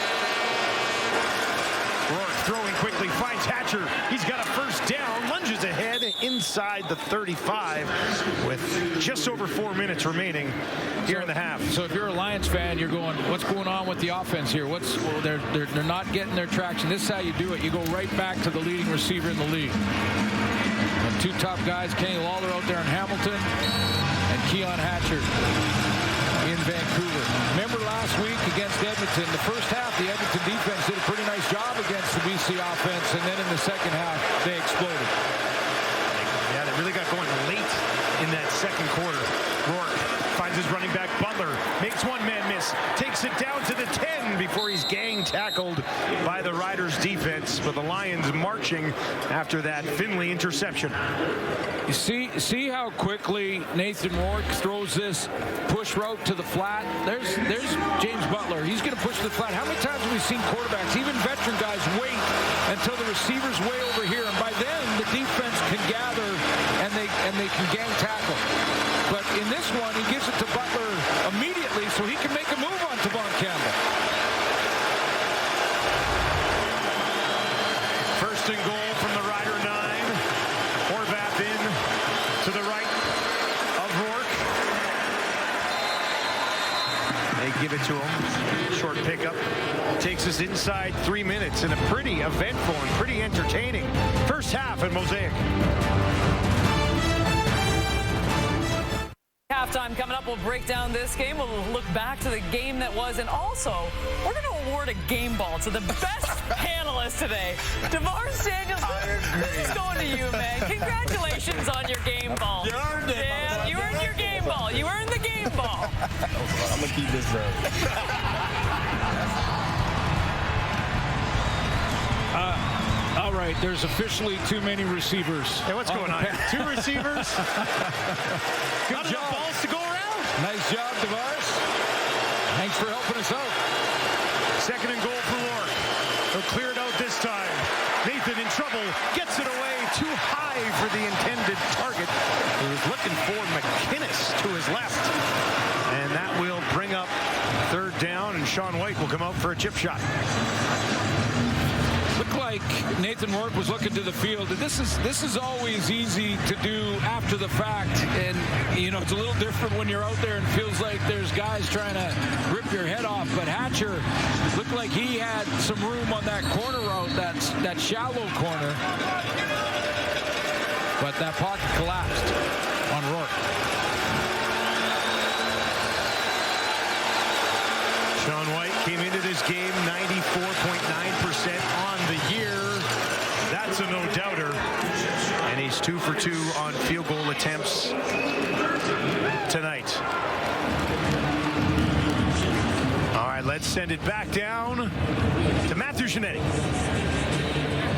Rourke throwing quickly, finds Hatcher. He's got a first down, lunges ahead inside the 35 with just over 4 minutes remaining here in the half. So if you're a Lions fan, you're going, what's going on with the offense here? They're not getting their traction. This is how you do it. You go right back to the leading receiver in the league. The 2 top guys, Kenny Lawler out there in Hamilton and Keon Hatcher in Vancouver. Remember last week against Edmonton, the first half, the Edmonton defense did a pretty nice job against the BC offense, and then in the second half, they exploded. Yeah, they really got going late in that second quarter. Rourke finds his running back Butler, makes 1 man miss, takes it down to the 10 before he's ganged being tackled by the Riders defense, but the Lions marching after that Finley interception. You see how quickly Nathan Rourke throws this push route to the flat. There's James Butler. He's going to push to the flat. How many times have we seen quarterbacks, even veteran guys, wait until the receiver's way over here, and by then the defense can gather and they can gang tackle. But in this one, he gives it to Butler immediately so he can make a move on Tavon Campbell. First and goal from the Rider 9. Horvath in to the right of Rourke. They give it to him. Short pickup. Takes us inside 3 minutes in a pretty eventful and pretty entertaining first half at Mosaic. Halftime coming up. We'll break down this game. We'll look back to the game that was, and also we're going to award a game ball to the best panelist today. Tavares Daniels, this is going to you, man. Congratulations on your game ball. You earned it. Yeah, you earned your game ball. You earned the game ball. I'm going to keep this All right, there's officially too many receivers. Hey, what's going on? 2 receivers. Good job. Balls to go around. Nice job, Tavares. Thanks for helping us out. Second and goal for Rourke. He'll clear it out this time. Nathan in trouble. Gets it away. Too high for the intended target. He was looking for McInnes to his left. And that will bring up third down, and Sean White will come out for a chip shot. Looked like Nathan Rourke was looking to the field. And this is always easy to do after the fact. And, you know, it's a little different when you're out there and feels like there's guys trying to rip your head off. But Hatcher looked like he had some room on that corner route, that shallow corner. But that pocket collapsed on Rourke. Sean White came into this game 94.9% on the year. That's a no-doubter. And he's 2 for 2 on field goal attempts tonight. All right, let's send it back down to Matthew Giannetti.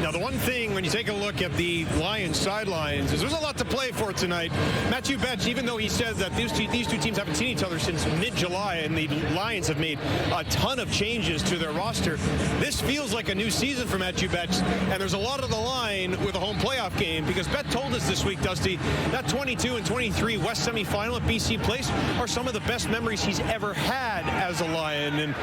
Now, the one thing when you take a look at the Lions sidelines is there's a lot to play for tonight. Matthew Betts, even though he said that these two teams haven't seen each other since mid-July, and the Lions have made a ton of changes to their roster, this feels like a new season for Matthew Betts, and there's a lot on the line with a home playoff game, because Betts told us this week, Dusty, that 22 and 23 West semifinal at BC Place are some of the best memories he's ever had as a Lion. And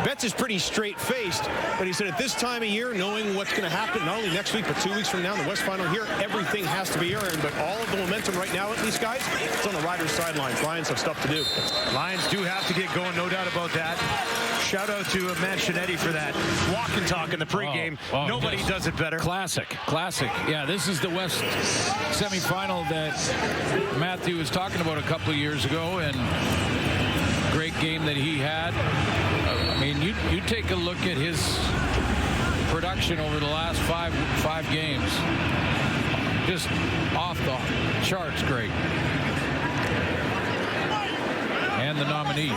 Betts is pretty straight-faced, but he said at this time of year, knowing what's going to happen, not only next week, but 2 weeks from now, the West Final here, everything has to be earned. But all of the momentum right now, at least, guys, it's on the Riders' sidelines. Lions have stuff to do. Lions do have to get going, no doubt about that. Shout out to Matt Giannetti for that walk and talk in the pregame. Nobody does it better. Classic. Yeah, this is the West semifinal that Matthew was talking about a couple of years ago, and great game that he had. I mean, you take a look at his production over the last five games. Just off the charts great. And the nominee.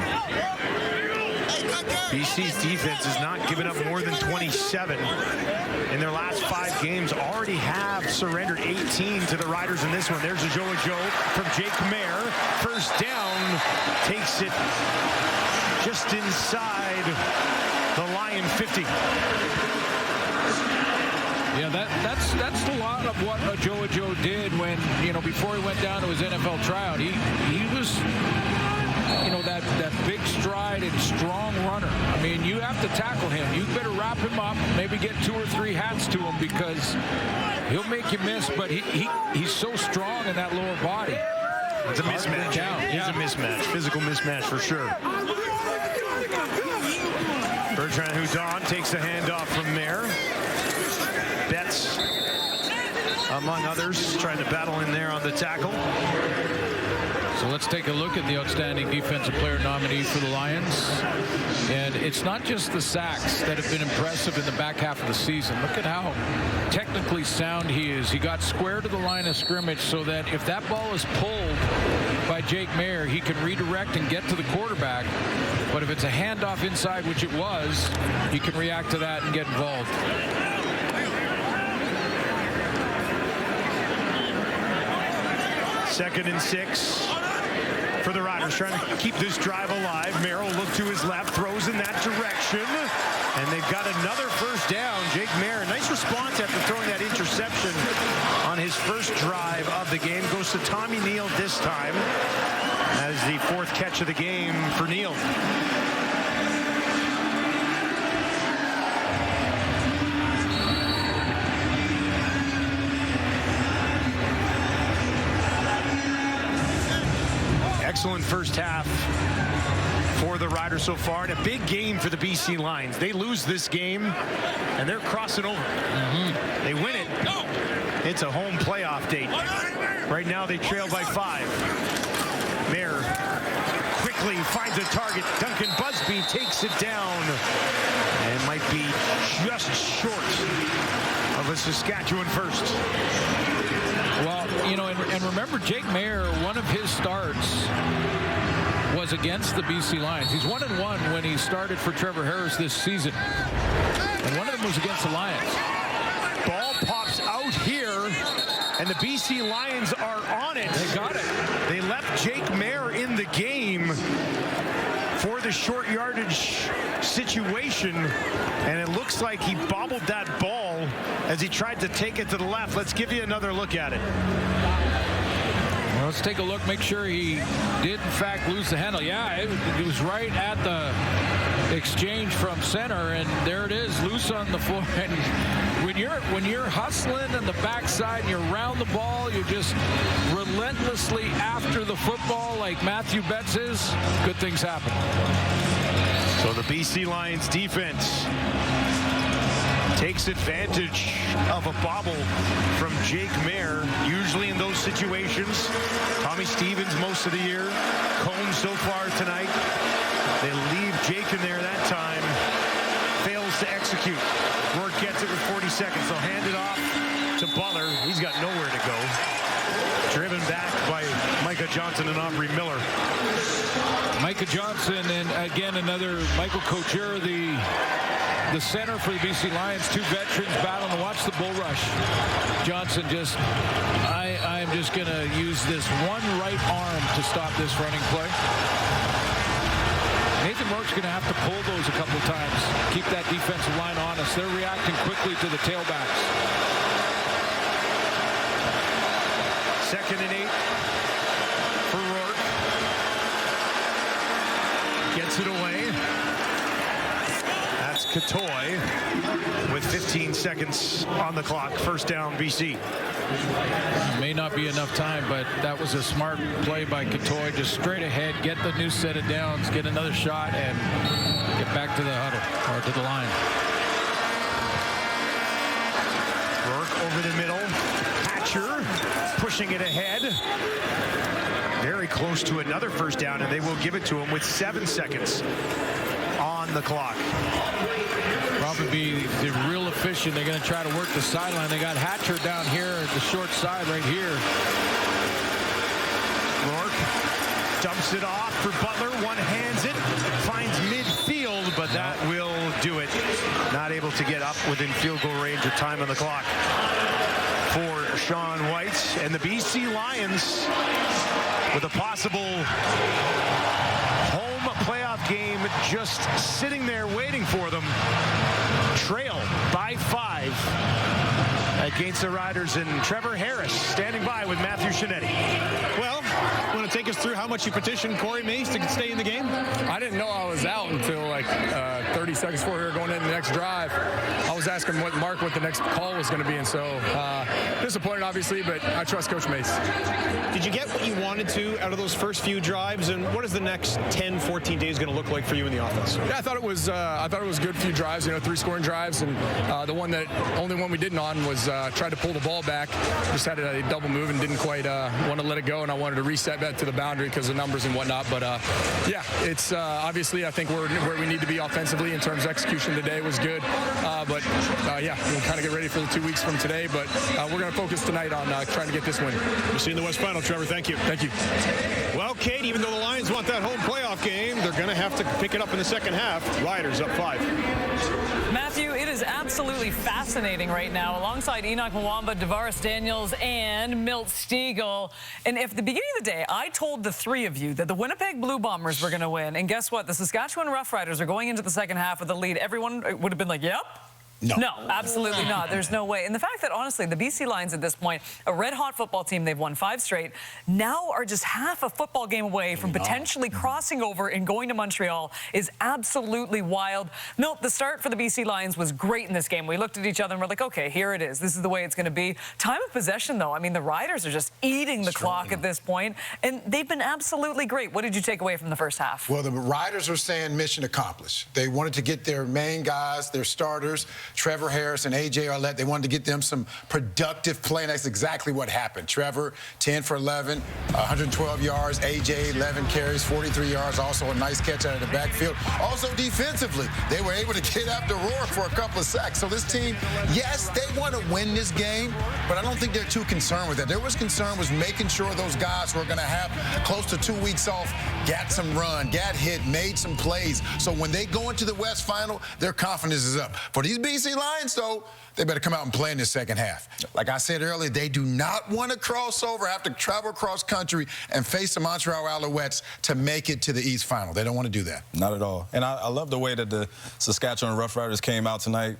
BC's defense has not given up more than 27 in their last 5 games. Already have surrendered 18 to the Riders in this one. There's a Joe from Jake Mayer. First down, takes it just inside the Lion 50. Yeah, that's a lot of what Joe did when, you know, before he went down to his NFL tryout. He was, you know, that big stride and strong runner. I mean, you have to tackle him. You better wrap him up, maybe get 2 or 3 hats to him, because he'll make you miss, but he's so strong in that lower body. It's a mismatch. It's a mismatch. Physical mismatch for sure. Bertrand Houdon takes the handoff from Mayer. Betts, among others, trying to battle in there on the tackle. So let's take a look at the outstanding defensive player nominee for the Lions. And it's not just the sacks that have been impressive in the back half of the season. Look at how technically sound he is. He got square to the line of scrimmage so that if that ball is pulled by Jake Mayer, he can redirect and get to the quarterback. But if it's a handoff inside, which it was, you can react to that and get involved. Second and 6 for the Riders, trying to keep this drive alive. Merrill look to his left, throws in that direction, and they've got another first down. Jake Mayer, nice response after throwing that interception on his first drive of the game. Goes to Tommy Neal this time as the 4th catch of the game for Neal. Excellent first half for the Riders so far, and a big game for the BC Lions. They lose this game, and they're crossing over. They win it. It's a home playoff date. Right now, they trail by 5. Mayer quickly finds a target. Duncan Busby takes it down, and might be just short of a Saskatchewan first. Well, you know, and remember, Jake Mayer, one of his starts was against the BC Lions. He's 1-1 when he started for Trevor Harris this season, and one of them was against the Lions. Ball pops out here, and the BC Lions are on it. They got it. They left Jake Mayer in the game for the short yardage situation, and it looks like he bobbled that ball as he tried to take it to the left. Let's give you another look at it. Well, let's take a look, make sure he did in fact lose the handle. Yeah, it was right at the exchange from center, and there it is, loose on the floor. And when you're hustling on the backside and you're around the ball, you're just relentlessly after the football like Matthew Betts is, good things happen. So the BC Lions defense takes advantage of a bobble from Jake Mayer, usually in those situations. Tommy Stevens most of the year. Combs so far tonight. They leave Jake in there that time. Fails to execute. Rourke gets it with 40 seconds. They'll hand it off to Butler. He's got nowhere to go. Driven back by Micah Johnson and Aubrey Miller. Micah Johnson, and again another Michael Couture, the center for the BC Lions. 2 veterans battling to watch the bull rush. Johnson just, I'm just going to use this one right arm to stop this running play. Nathan Rourke's going to have to pull those a couple of times. Keep that defensive line honest. They're reacting quickly to the tailbacks. 2nd and 8 for Rourke. Gets it away. That's Katoy with 15 seconds on the clock. First down, BC. May not be enough time, but that was a smart play by Katoy. Just straight ahead, get the new set of downs, get another shot, and get back to the huddle, or to the line. Rourke over the middle. Hatcher pushing it ahead. Very close to another first down, and they will give it to him with 7 seconds on the clock. Probably be real efficient. They're going to try to work the sideline. They got Hatcher down here at the short side right here. Rourke dumps it off for Butler. One hands it, finds midfield, but that will do it. Not able to get up within field goal range of time on the clock for Sean White. And the BC Lions, with a possible home playoff game just sitting there waiting for them, trail by 5 against the Riders, and Trevor Harris standing by with Matthew Shinetti. Well, want to take us through how much you petitioned Corey Mace to stay in the game? I didn't know I was out until like 30 seconds before we were going into the next drive. I was asking what the next call was going to be, and so disappointed obviously, but I trust Coach Mace. Did you get what you wanted to out of those first few drives, and what is the next 10, 14 days going to look like for you in the offense? Yeah, I thought it was a good few drives, 3 scoring drives, and the only one we didn't on was tried to pull the ball back, just had a double move and didn't quite want to let it go, and I wanted to reset bet to the boundary because of numbers and whatnot. But, yeah, it's obviously I think we're where we need to be offensively in terms of execution today was good. But, yeah, we'll kind of get ready for the 2 weeks from today. But we're going to focus tonight on trying to get this win. We'll see you in the West Final, Trevor. Thank you. Thank you. Well, Kate, even though the Lions want that home playoff game, they're going to have to pick it up in the second half. Riders up 5. Matthew, it is absolutely fascinating right now alongside Enoch Mwamba, Davaris Daniels, and Milt Stegall. And if at the beginning of the day, I told the three of you that the Winnipeg Blue Bombers were going to win, and guess what? The Saskatchewan Roughriders are going into the second half with the lead. Everyone would have been like, yep. No, absolutely not. There's no way. And the fact that, honestly, the BC Lions at this point, a red-hot football team, they've won 5 straight, now are just half a football game away from potentially crossing over and going to Montreal is absolutely wild. Milt, the start for the BC Lions was great in this game. We looked at each other and we're like, okay, here it is. This is the way it's going to be. Time of possession, though, I mean, the Riders are just eating the clock at this point, and they've been absolutely great. What did you take away from the first half? Well, the Riders are saying mission accomplished. They wanted to get their main guys, their starters, Trevor Harris and A.J. Arlett, they wanted to get them some productive play, and that's exactly what happened. Trevor, 10 for 11, 112 yards. A.J., 11 carries, 43 yards. Also a nice catch out of the backfield. Also defensively, they were able to get after Rourke for a couple of sacks. So this team, yes, they want to win this game, but I don't think they're too concerned with that. Their concern was making sure those guys who are going to have close to 2 weeks off got some run, got hit, made some plays. So when they go into the West Final, their confidence is up. For these BC Lions, though, they better come out and play in the second half. Like I said earlier, they do not want to cross over, have to travel across country and face the Montreal Alouettes to make it to the East Final. They don't want to do that. Not at all. And I love the way that the Saskatchewan Roughriders came out tonight,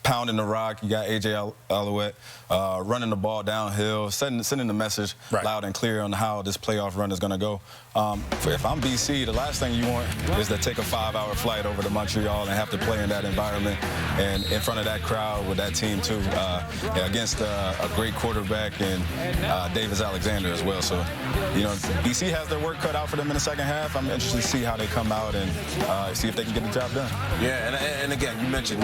pounding the rock. You got A.J. Alouette running the ball downhill, sending the message loud and clear on how this playoff run is going to go. If I'm BC, the last thing you want is to take a 5-hour flight over to Montreal and have to play in that environment and in front of that crowd with that team, too, against a great quarterback and Davis Alexander as well. So, you know, BC has their work cut out for them in the second half. I'm interested to see how they come out and see if they can get the job done. Yeah, and again, you mentioned,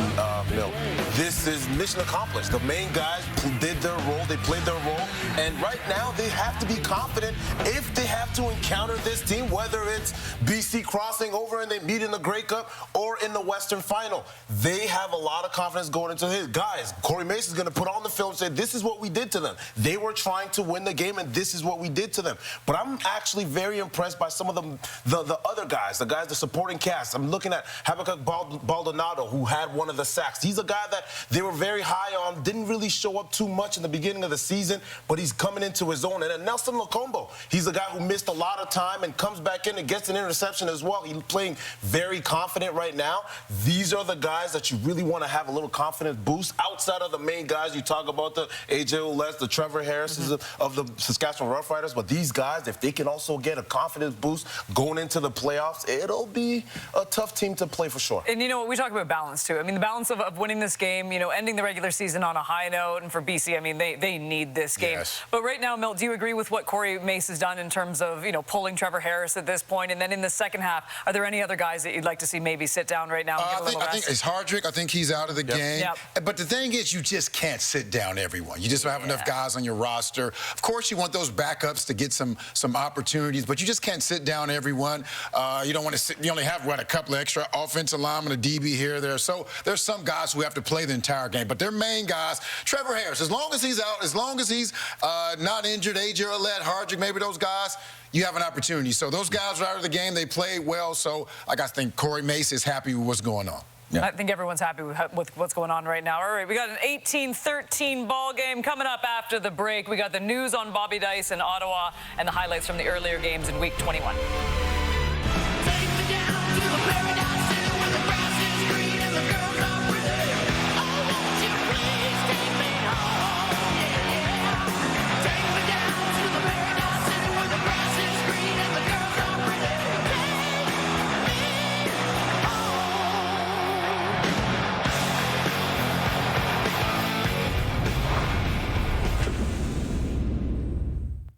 Mill, this is mission accomplished. The main guys did their role, they played their role, and right now they have to be confident if they have to encounter this team, whether it's BC crossing over and they meet in the Grey Cup or in the Western Final. They have a lot of confidence going into his guys. Corey Mace is going to put on the film and say, this is what we did to them. They were trying to win the game, and this is what we did to them. But I'm actually very impressed by some of the other guys, the supporting cast. I'm looking at Habakkuk Baldonado, who had one of the sacks. He's a guy that they were very high on, didn't really show up too much in the beginning of the season, but he's coming into his own. And then Nelson Locombo, he's a guy who missed a lot of time and comes back in and gets an interception as well. He's playing very confident right now. These are the guys that you really want to have a little confidence boost outside of the main guys. You talk about the A.J. Ouellette, the Trevor Harrises of the Saskatchewan Roughriders, but these guys, if they can also get a confidence boost going into the playoffs, it'll be a tough team to play for sure. And you know what, we talk about balance too. I mean, the balance of winning this game, you know, ending the regular season on a high note, and for BC, I mean, they need this game. Yes. But right now, Milt, do you agree with what Corey Mace has done in terms of, you know, pulling Trevor Harris at this point? And then in the second half, are there any other guys that you'd like to see maybe sit down right now and get a little rest? I think it's Hardrick. I think he's out of the game. Yep. But the thing is, you just can't sit down everyone. You just don't have enough guys on your roster. Of course, you want those backups to get some opportunities, but you just can't sit down everyone. You don't want to sit. You only have, what, a couple of extra offensive linemen, a DB here or there. So there's some guys who have to play the entire game. But their main guys, Trevor Harris, as long as he's out, as long as he's not injured, A.J. Ouellette, Hardrick, maybe those guys, you have an opportunity. So those guys are out of the game. They played well. So I think Corey Mace is happy with what's going on. Yeah. I think everyone's happy with what's going on right now. All right, we got an 18-13 ball game coming up after the break. We got the news on Bobby Dice in Ottawa and the highlights from the earlier games in Week 21.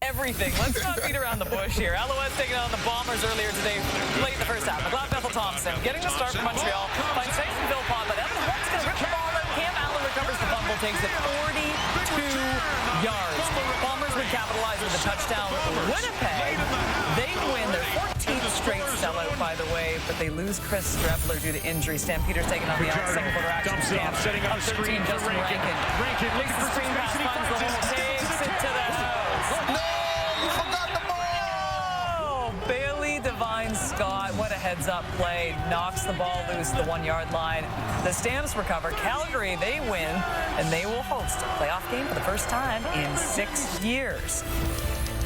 Everything. Let's not beat around the bush here. Alouettes taking on the Bombers earlier today, late in the first half. McLeod Bethel-Thompson getting the start for Montreal. Finds Tyson Philpott, but Evan Holt's going to rip the ball out. Cam Allen recovers the fumble, takes it 42 yards. Bombers would capitalize with a touchdown. Winnipeg, they win their 14th straight sellout, by the way, but they lose Chris Strebler due to injury. Stampeders taking on the second quarter action. Dumps it off, setting up a screen for Rankin. Rankin looking for some space, and he finds it. Takes it to the house. No, you forgot the ball. Bailey Devine Scott, what a heads-up play. Knocks the ball loose at the 1-yard line. The Stamps recover. Calgary, they win, and they will host a playoff game for the first time in 6 years.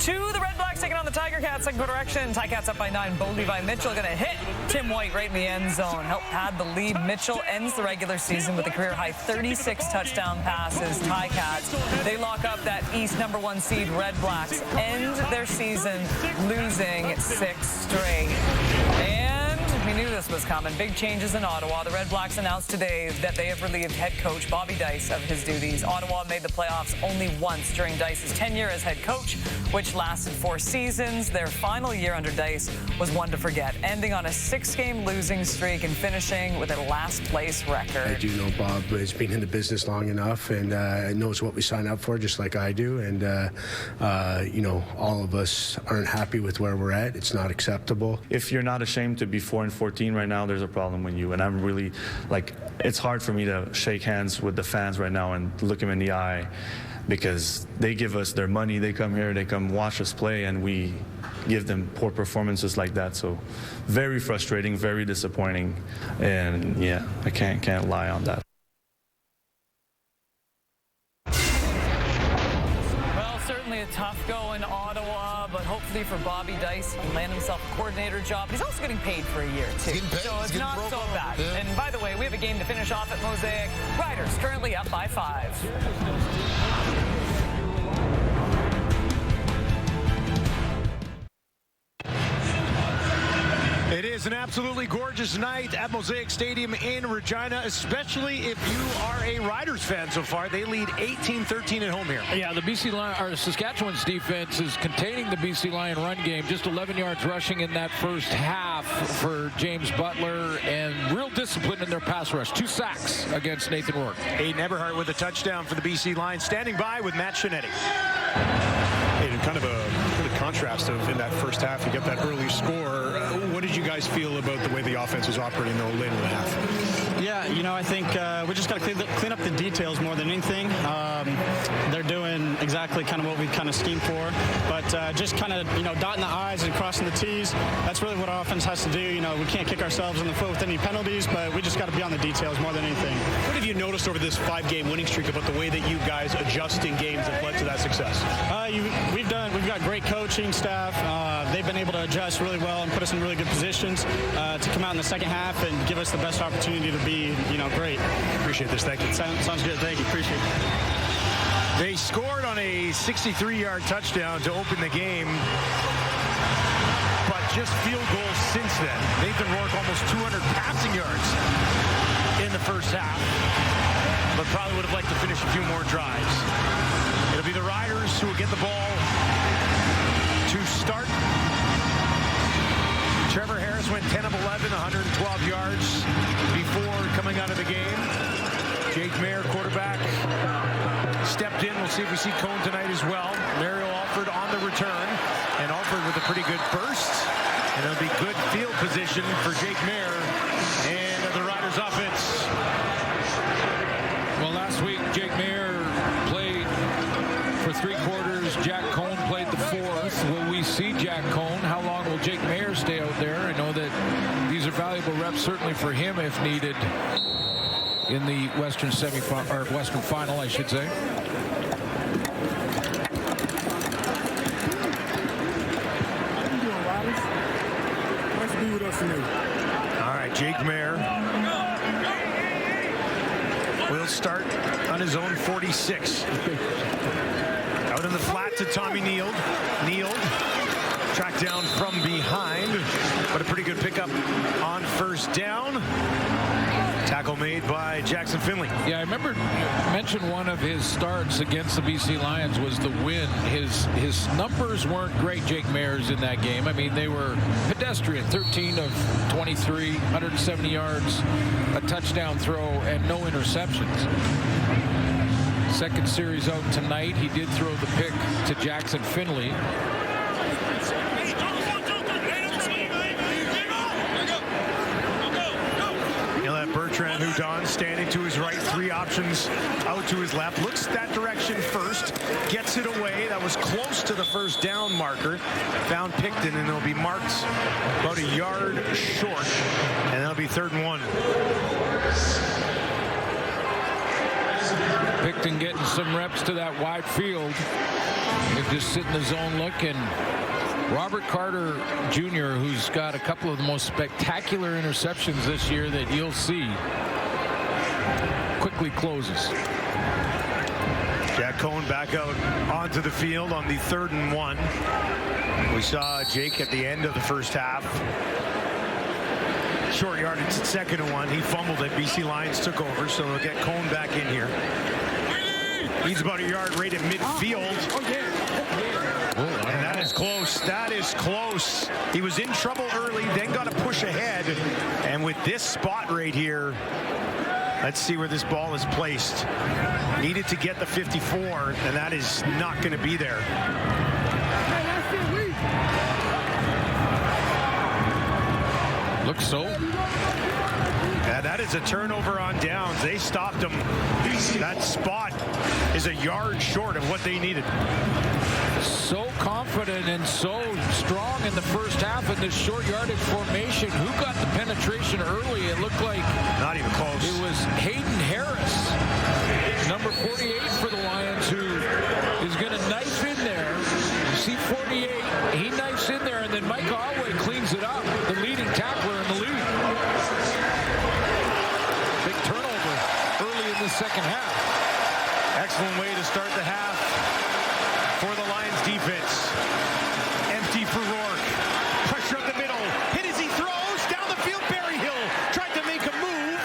The Red Blacks taking on the Tiger Cats, second quarter action. Ticats up by 9. Bo Levi Mitchell going to hit Tim White right in the end zone. Help pad the lead. Mitchell ends the regular season with a career-high 36 touchdown passes. Ticats, they lock up that East #1 seed Red Blacks, end their season losing 6 straight. And we knew this was coming. Big changes in Ottawa. The Red Blacks announced today that they have relieved head coach Bobby Dice of his duties. Ottawa made the playoffs only once during Dice's tenure as head coach, which lasted 4 seasons. Their final year under Dice was one to forget, ending on a 6-game losing streak and finishing with a last-place record. I do know Bob has been in the business long enough and knows what we sign up for, just like I do. And, you know, all of us aren't happy with where we're at. It's not acceptable. If you're not ashamed to be 4-14 right now, there's a problem with you. And I'm really, like, it's hard for me to shake hands with the fans right now and look them in the eye, because they give us their money, they come here, they come watch us play, and we give them poor performances like that. So very frustrating, very disappointing, and yeah, I can't lie on that. Well, certainly a tough go in Ottawa, but hopefully for Bobby Dice, he can land himself a coordinator job. He's also getting paid for a year, too. So it's not so bad. Yeah. And by the way, we have a game to finish off at Mosaic. Riders currently up by 5. It is an absolutely gorgeous night at Mosaic Stadium in Regina, especially if you are a Riders fan so far. They lead 18-13 at home here. Yeah, the Saskatchewan's defense is containing the BC Lion run game. Just 11 yards rushing in that first half for James Butler, and real discipline in their pass rush. 2 sacks against Nathan Rourke. Aiden Eberhardt with a touchdown for the BC Lions. Standing by with Matt Shinetti. Aiden, kind of a contrast of in that first half, you get that early score. What did you guys feel about the way the offense was operating though late in the half? Yeah, you know, I think we just got to clean up the details more than anything. They're doing exactly kind of what we kind of schemed for, but just kind of, you know, dotting the I's and crossing the T's. That's really what our offense has to do. You know, we can't kick ourselves in the foot with any penalties, but we just got to be on the details more than anything. What have you noticed over this 5-game winning streak about the way that you guys adjust in games that led to that success? We've got great coaching staff. They've been able to adjust really well and put us in really good positions to come out in the second half and give us the best opportunity to be, you know, great. Appreciate this. Thank you. Sounds good. Thank you. Appreciate it. They scored on a 63-yard touchdown to open the game, but just field goals since then. Nathan Rourke almost 200 passing yards in the first half, but probably would have liked to finish a few more drives. It'll be the Riders who will get the ball to start. Trevor Harris went 10 of 11, 112 yards before coming out of the game. Jake Mayer, quarterback, stepped in. We'll see if we see Cone tonight as well. Mario Alford on the return, and Alford with a pretty good burst. And it'll be good field position for Jake Mayer and the Riders offense. Well, last week, Jake Mayer played for 3 quarters. Jack Cone played the 4th. Will we see Jack Cone? How long will Jake Mayer stay out there? I know that these are valuable reps, certainly for him if needed in the Western semifinal, or Western final, I should say. All right, Jake Mayer will start on his own 46. Out in the flat to Tommy Neal. Neal tracked down from behind, but a pretty good pickup on first down. Tackle made by Jackson Finley. Yeah, I remember you mentioned one of his starts against the BC Lions was the win. His numbers weren't great, Jake Mayer's, in that game. I mean, they were pedestrian. 13 of 23, 170 yards, a touchdown throw, and no interceptions. Second series out tonight. He did throw the pick to Jackson Finley. Bertrand Hudon standing to his right, 3 options out to his left, looks that direction first, gets it away. That was close to the first down marker. Found Picton, and it'll be marked about a yard short, and that'll be 3rd and 1. Picton getting some reps to that wide field. They just sit in the zone look, and Robert Carter Jr., who's got a couple of the most spectacular interceptions this year that you'll see, quickly closes. Jack Cohen back out onto the field on the 3rd and 1. We saw Jake at the end of the first half. Short yardage at 2nd and 1. He fumbled it. BC Lions took over, so they'll get Cohen back in here. He's about a yard right at midfield. And that is close. That is close. He was in trouble early, then got a push ahead. And with this spot right here, let's see where this ball is placed. Needed to get the 54, and that is not going to be there. Looks so. Yeah, that is a turnover on downs. They stopped him. That spot is a yard short of what they needed. So confident and so strong in the first half in this short yardage formation. Who got the penetration early? It looked like not even close. It was Hayden Harris, number 48 for the Lions, who is going to knife in there. You see 48, he knifes in there, and then Mike Alway cleans it up, the leading tackler in the league. Big turnover early in the second half. Excellent way to start the half for the Lions defense. Empty for Rourke. Pressure up the middle. Hit as he throws. Down the field, Berryhill tried to make a move,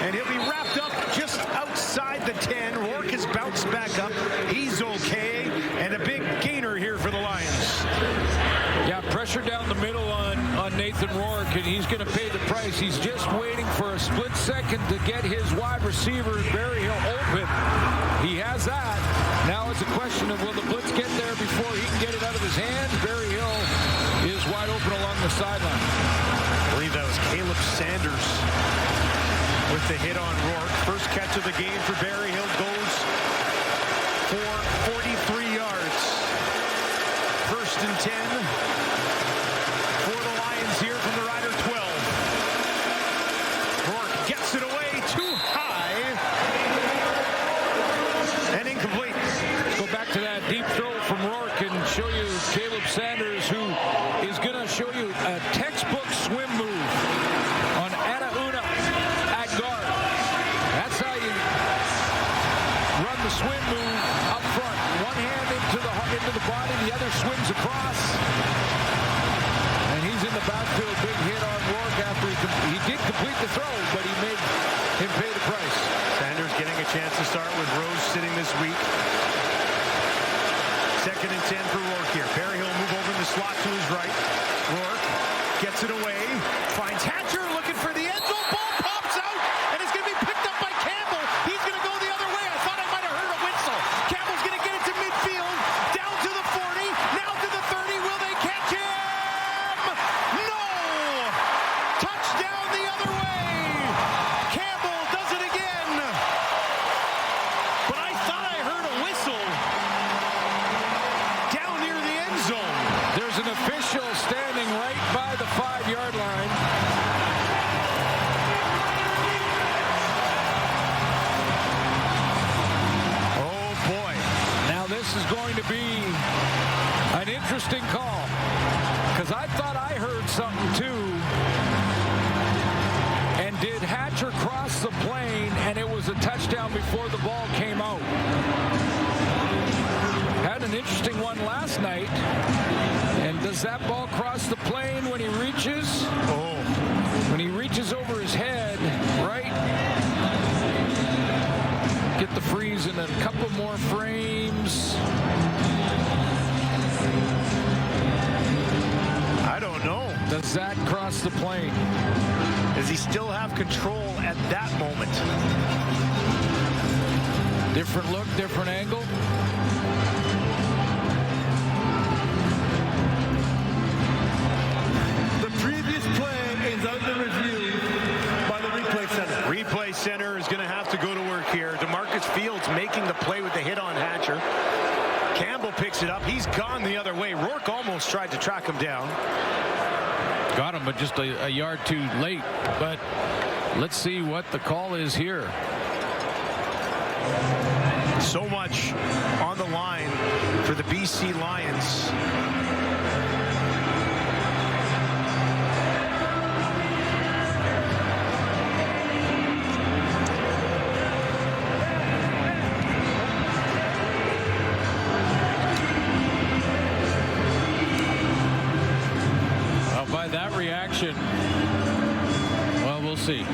and he'll be wrapped up just outside the 10. Rourke has bounced back up. He's okay, and a big gainer here for the Lions. Yeah, pressure down the middle on Nathan Rourke, and he's going to pay the price. He's just waiting for a split second to get his wide receiver, Berryhill, open. He has that. Now it's a question of will the blitz get there before he can get it out of his hands. Berryhill is wide open along the sideline. I believe that was Caleb Sanders with the hit on Rourke. First catch of the game for Berryhill goes for 43 yards. 1st and 10 for the Lions here from the Rider 12. Rourke gets it away too high and incomplete. Let's go back to that deep throw from Rourke and show you Caleb Sanders, who is going to show you a textbook swim move on Anna Una at guard. That's how you run the swim move up front. One hand into the body, the other swims across. And he's in the backfield. Big hit on Rourke after he did complete the throw, but he made him pay the price. Sanders getting a chance to start with Rose sitting this week. 2nd and 10 for Rourke here. Berryhill move over in the slot to his right. Rourke gets it away. Finds Hatcher looking for the end zone. Ball pops out, and it's going to be picked up by Campbell. He's going to go the other way. I thought I might have heard a whistle. Campbell's going to get it to midfield. Down to the 40. Now to the 30. Will they catch him? No! Touchdown the other way. Campbell does it again. But I thought I heard a whistle down near the end zone. There's an official standing right by the 5-yard line. Oh boy. Now this is going to be an interesting call, because I thought I heard something too. And did Hatcher cross the plane and it was a touchdown before the ball came out? Had an interesting one last night. And does that ball cross the plane when he reaches? Oh. When he reaches over his head, right? Get the freeze in a couple more frames. I don't know. Does that cross the plane? Does he still have control at that moment? Different look, different angle. The previous play is under review by the replay center. Replay center is going to have to go to work here. DeMarcus Fields making the play with the hit on Hatcher. Campbell picks it up. He's gone the other way. Rourke almost tried to track him down. Got him, but just a yard too late. But let's see what the call is here. So much on the line for the BC Lions. Well, by that reaction, well, we'll see.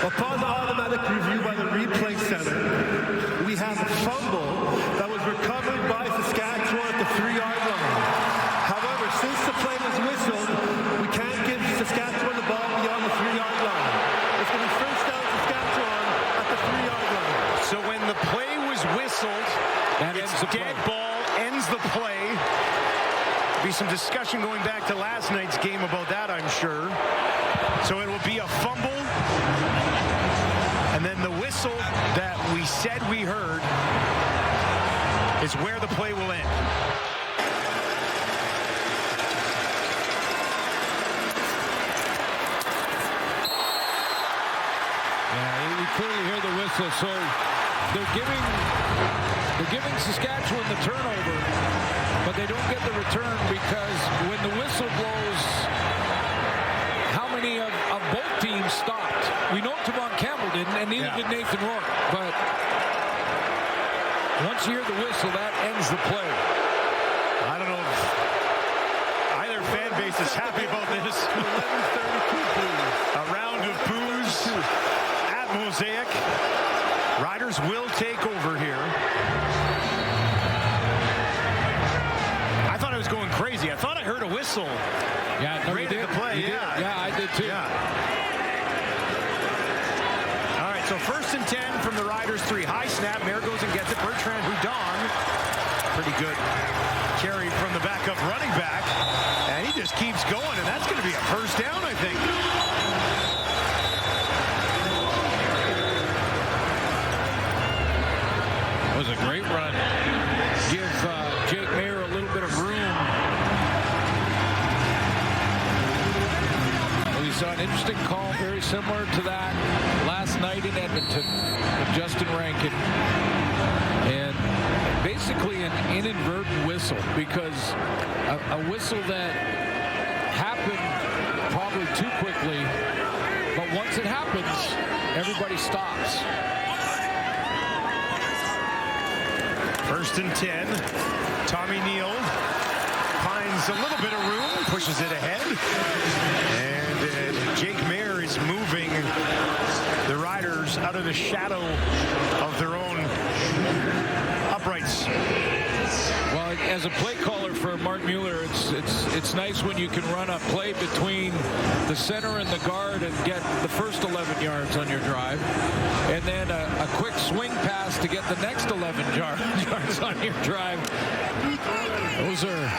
Upon automatic review by the replay center, we have a fumble that was recovered by Saskatchewan at the 3-yard line. However, since the play was whistled, we can't give Saskatchewan the ball beyond the 3-yard line. It's going to be first down Saskatchewan at the 3-yard line. So when the play was whistled, it's dead ball, ends the play. Be some discussion going back to last night's game about that, I'm sure. So it will be a fumble. And then the whistle that we said we heard is where the play will end. Yeah, you clearly hear the whistle. So they're giving Saskatchewan the turnover, but they don't get the return because when the whistle blows, how many of both teams stopped? We know Tavon Campbell didn't, and neither did Nathan Rourke. But once you hear the whistle, that ends the play. I don't know if either fan base is happy about this. A round of boos at Mosaic. Riders will take over here. I thought I was going crazy. I thought I heard a whistle. Yeah, no, Great at the play. Yeah, I did too. Yeah. All right, so 1st and 10 from the Riders 3. High snap. Mayer goes and gets it. Bertrand Houdon. Pretty good carry from the backup running back. And he just keeps going, and that's going to be a first down, I think. That was a great run. Give Jake Mayer a little bit of room. We saw an interesting call, very similar to that last night in Edmonton with Justin Rankin. And basically an inadvertent whistle, because a whistle that happened probably too quickly, but once it happens, everybody stops. 1st and 10. Tommy Neal finds a little bit of room, pushes it ahead. And Jake Mayer is moving the Riders out of the shadow of their own uprights. Well, as a play caller for Mark Mueller, it's nice when you can run a play between the center and the guard and get the first 11 yards on your drive, and then a quick swing pass to get the next 11 yards on your drive. Those are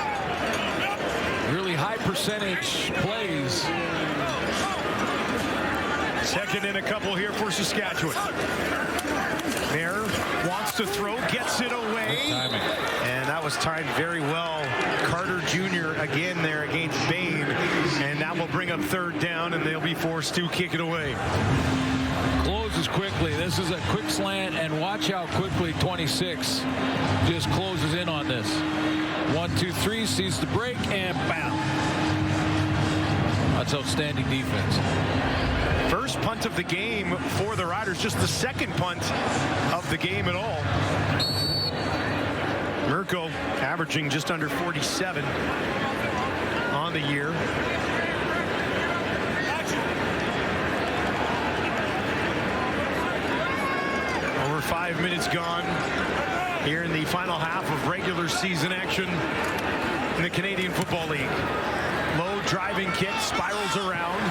really high percentage plays. 2nd and a couple here for Saskatchewan. Mayer wants to throw, gets it away. And that was timed very well. Carter Jr. again there against Bain. And that will bring up 3rd down, and they'll be forced to kick it away. Closes quickly. This is a quick slant, and watch how quickly 26 just closes in on this. 1, 2, 3, sees the break, and bam. That's outstanding defense. First punt of the game for the Riders, just the 2nd punt of the game at all. Mirko averaging just under 47 on the year. Over 5 minutes gone here in the final half of regular season action in the Canadian Football League. Low driving kick, spirals around.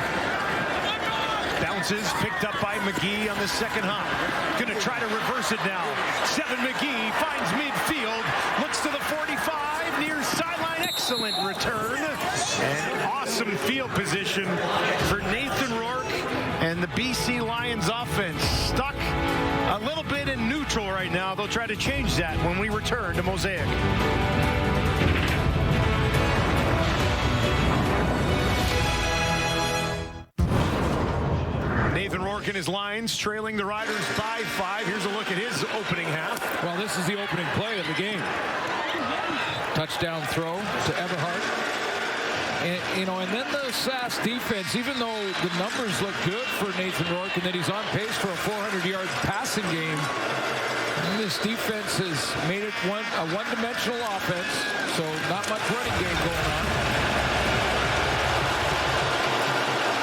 Bounces, picked up by McGee on the second hop. Gonna try to reverse it now. 7 McGee finds midfield, looks to the 45, near sideline, excellent return. And awesome field position for Nathan Rourke and the BC Lions offense. Stuck a little bit in neutral right now. They'll try to change that when we return to Mosaic. Nathan Rourke and his Lions trailing the Riders by 5. Here's a look at his opening half. Well, this is the opening play of the game. Touchdown throw to Everhart. And then the Sask defense, even though the numbers look good for Nathan Rourke and that he's on pace for a 400-yard passing game, this defense has made it a one-dimensional offense, so not much running game going on.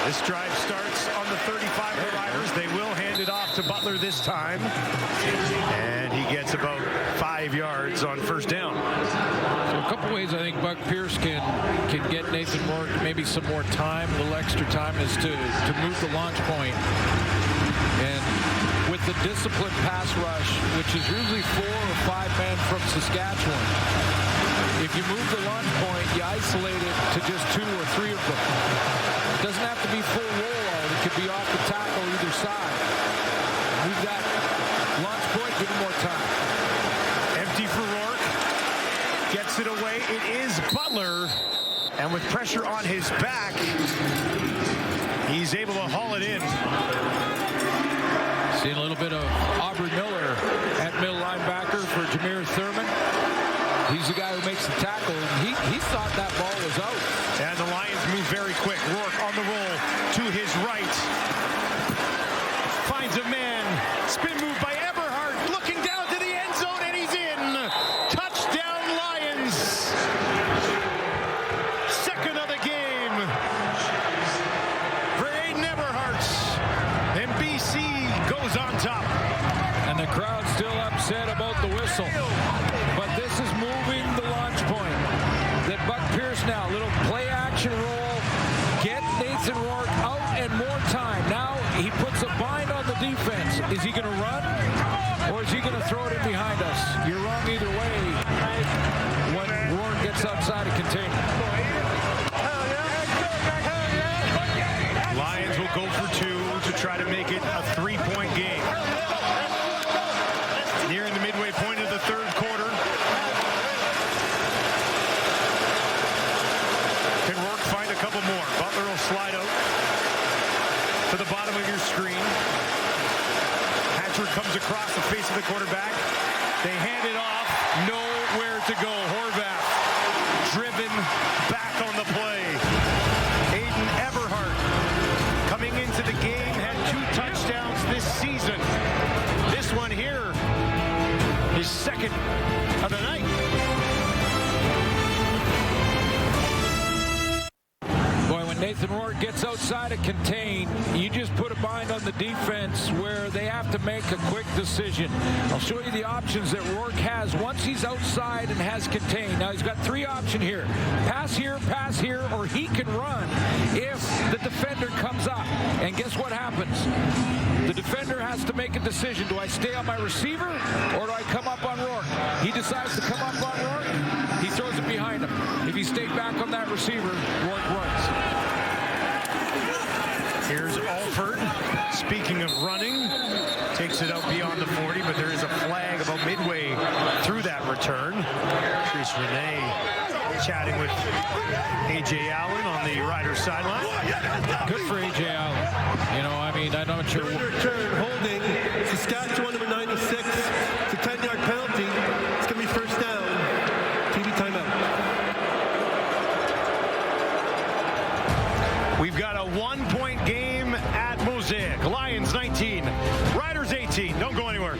This drive starts on the 35 of the Riders. They will hand it off to Butler this time. And he gets about 5 yards on first down. So a couple ways I think Buck Pierce can get Nathan Rourke maybe some more time, a little extra time, is to move the launch point. And with the disciplined pass rush, which is usually 4 or 5 men from Saskatchewan, if you move the launch point, you isolate it to just 2 or 3 of them. It doesn't have to be full rollout. It could be off the tackle either side. Move that launch point, give him more time. Empty for Rourke. Gets it away. It is Butler. And with pressure on his back, he's able to haul it in. Seeing a little bit of Aubrey Miller at middle linebacker for Jameer Thurman. He's the guy who makes the tackle. He thought that ball was out. And the Lions move very quick. Rourke on the roll to his right. Finds a man. Spin move by Everhart. Looking down to the end zone, and he's in. Touchdown, Lions. Second of the game for Aiden Everhart. And BC goes on top. And the crowd's still upset about the whistle. But this is moving the launch point. That Buck Pierce now, little play action roll, get Nathan Rourke out and more time. Now he puts a bind on the defense. Is he going to run or is he going to throw it in behind us? You're wrong either way when Rourke gets outside of containment. Lions will go for 2 to try to make it a 3-point game. Nearing the midway point of the third quarter. Can Rourke find a couple more? Butler will slide out to the bottom of your screen. Hatchard comes across the face of the quarterback. They hand it off. Nowhere to go. Horvath driven back on the play. Aiden Everhart coming into the game had 2 touchdowns this season. This one here is second of the night. Boy, when Nathan Rourke gets outside of contain, you just put a bind on the defense where they have to make a quick decision. I'll show you the options that Rourke has once he's outside and has contained. Now he's got 3 options here. Pass here, or he can run if the defender comes up. And guess what happens? The defender has to make a decision. Do I stay on my receiver or do I come up on Rourke? He decides to come up on Rourke. He throws it behind him. If he stayed back on that receiver, Rourke runs. Here's Alford. Speaking of running, takes it out beyond the 40, but there is a flag about midway through that return. Chris Renee chatting with A.J. Allen on the Riders sideline. Good for A.J. Allen. You know, I mean, I'm not sure. Return holding. Saskatchewan number 96. It's a 10-yard penalty. It's going to be first down. TV timeout. We've got a 1-point game at Mosaic. Lions 19, Riders 18. Don't go anywhere.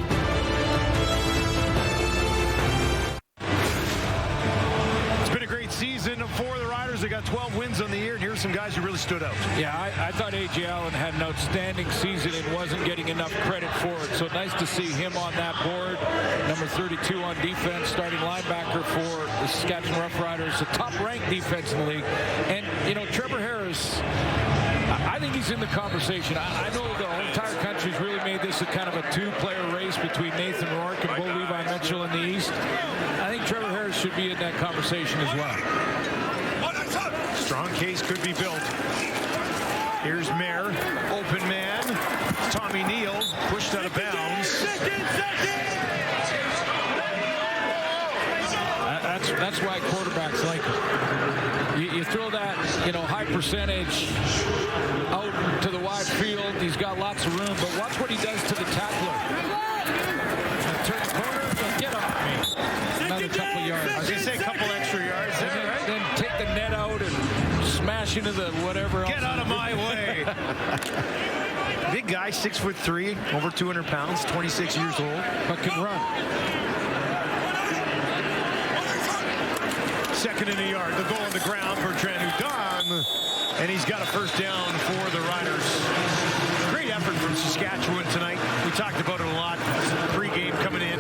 It's been a great season for the Riders. They got 12 wins on the year. And here's some guys who really stood out. Yeah, I thought A.J. Allen had an outstanding season and wasn't getting enough credit for it. So nice to see him on that board. Number 32 on defense, starting linebacker for the Saskatchewan Roughriders, the top-ranked defense in the league. And, you know, Trevor Harris, I think he's in the conversation. I know the entire country's really made this a kind of a two-player race between Nathan Rourke and Bo Levi Mitchell in the East. I think Trevor Harris should be in that conversation as well. Strong case could be built. Here's Mayer, open man. Tommy Neal pushed out of bounds. That's why quarterbacks like it. You throw that, you know, high percentage out to the wide field. He's got lots of room, but watch what he does to the tackler. Turn the corner, get off me. Another couple yards. I was going to say a couple extra yards there, right? Then take the net out and smash into the whatever else. Get out of my way. Big guy, 6'3", over 200 pounds, 26 years old. But can run. Second and a yard. The goal on the ground for Trent Hudon. And he's got a first down for the Riders. Great effort from Saskatchewan tonight. We talked about it a lot. Pre-game coming in.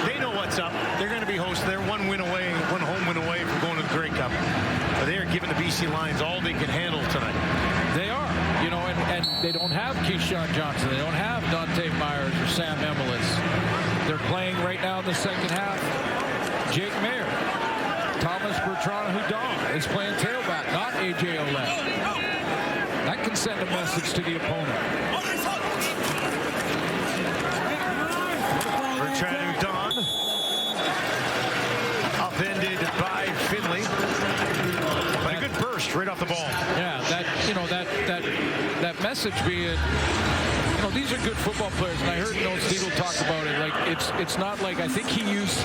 They know what's up. They're going to be hosts. They're one win away, one home win away from going to the Grey Cup. But they are giving the BC Lions all they can handle tonight. They are. You know, and they don't have Keyshawn Johnson. They don't have Dante Myers or Sam Emilitz. They're playing right now in the second half. Jake Mayer. Thomas Bertrand-Hudon is playing tailback, not A.J. Olette. That can send a message to the opponent. Bertrand-Hudon, upended by Finley. But a good burst right off the ball. Yeah, that message being, you know, these are good football players, and I heard Noel Stiegel talk about it. Like it's not like I think his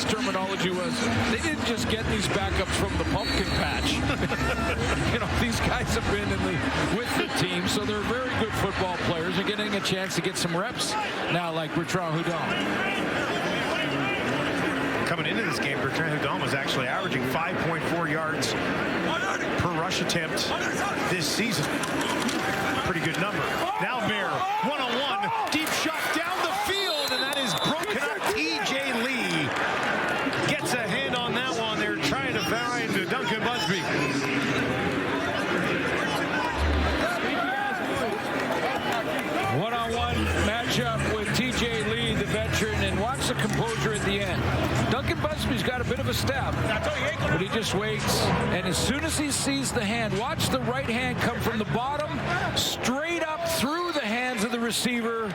terminology was they didn't just get these backups from the pumpkin patch. You know, these guys have been with the team, so they're very good football players. They're getting a chance to get some reps now, like Bertrand-Hudon. Coming into this game, Bertrand-Hudon was actually averaging 5.4 yards per rush attempt this season. Pretty good number. Now Mayer, one-on-one, deep shot down the field, and that is broken up. T.J. Lee gets a hand on that one. They're trying to find Duncan Busby. One-on-one matchup with T.J. Lee, the veteran, and watch the composure at the end. Duncan Busby's got a bit of a step, but he just waits, and as soon as he sees the hand, watch the right hand come from the bottom, straight up through the hands of the receiver.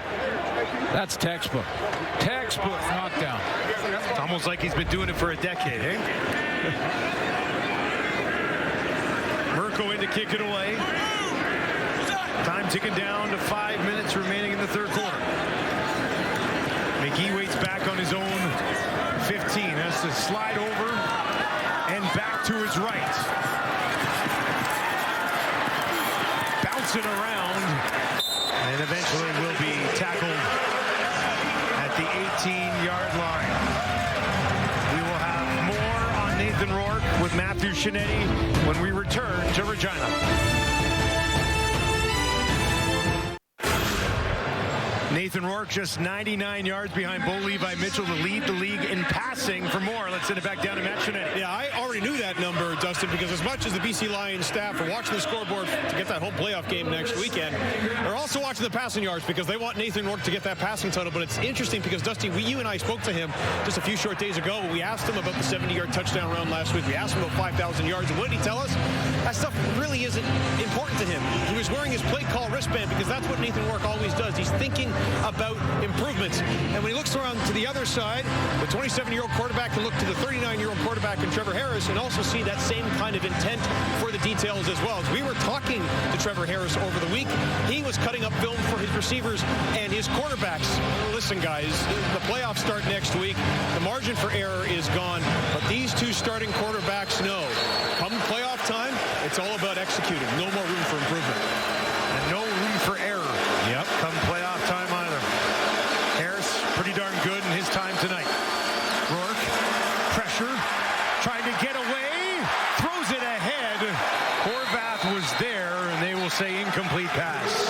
That's textbook. Textbook knockdown. It's almost like he's been doing it for a decade, eh? Mirko in to kick it away. Time ticking down to 5 minutes remaining in the third quarter. McGee waits back on his own 15. Has to slide over and back to his right. Bouncing around and eventually will be tackled at the 18-yard line. We will have more on Nathan Rourke with Matthew Shinetti when we return to Regina. Nathan Rourke just 99 yards behind Bo Levi Mitchell to lead the league in passing. For more, let's send it back down to Matt Shinetti. Yeah, I already knew that number, Dustin, because as much as the BC Lions staff are watching the scoreboard to get that home playoff game next weekend, they're also watching the passing yards because they want Nathan Rourke to get that passing total. But it's interesting because, Dusty, you and I spoke to him just a few short days ago. We asked him about the 70-yard touchdown run last week. We asked him about 5,000 yards. And what did he tell us? That stuff really isn't important to him. He was wearing his play call wristband because that's what Nathan Rourke always does. He's thinking about improvements. And when he looks around to the other side, the 27-year-old quarterback can look to the 39-year-old quarterback in Trevor Harris and also see that same kind of intent for the details as well. As we were talking to Trevor Harris over the week, he was cutting up film for his receivers and his quarterbacks. Listen, guys, the playoffs start next week. The margin for error is gone, but these two starting quarterbacks know come playoff time, it's all about executing. No more room for improvement. And no room for error. Yep. Come playoff time either. Harris, pretty darn good in his time tonight. Rourke, pressure, trying to get away, throws it ahead. Horvath will say incomplete pass.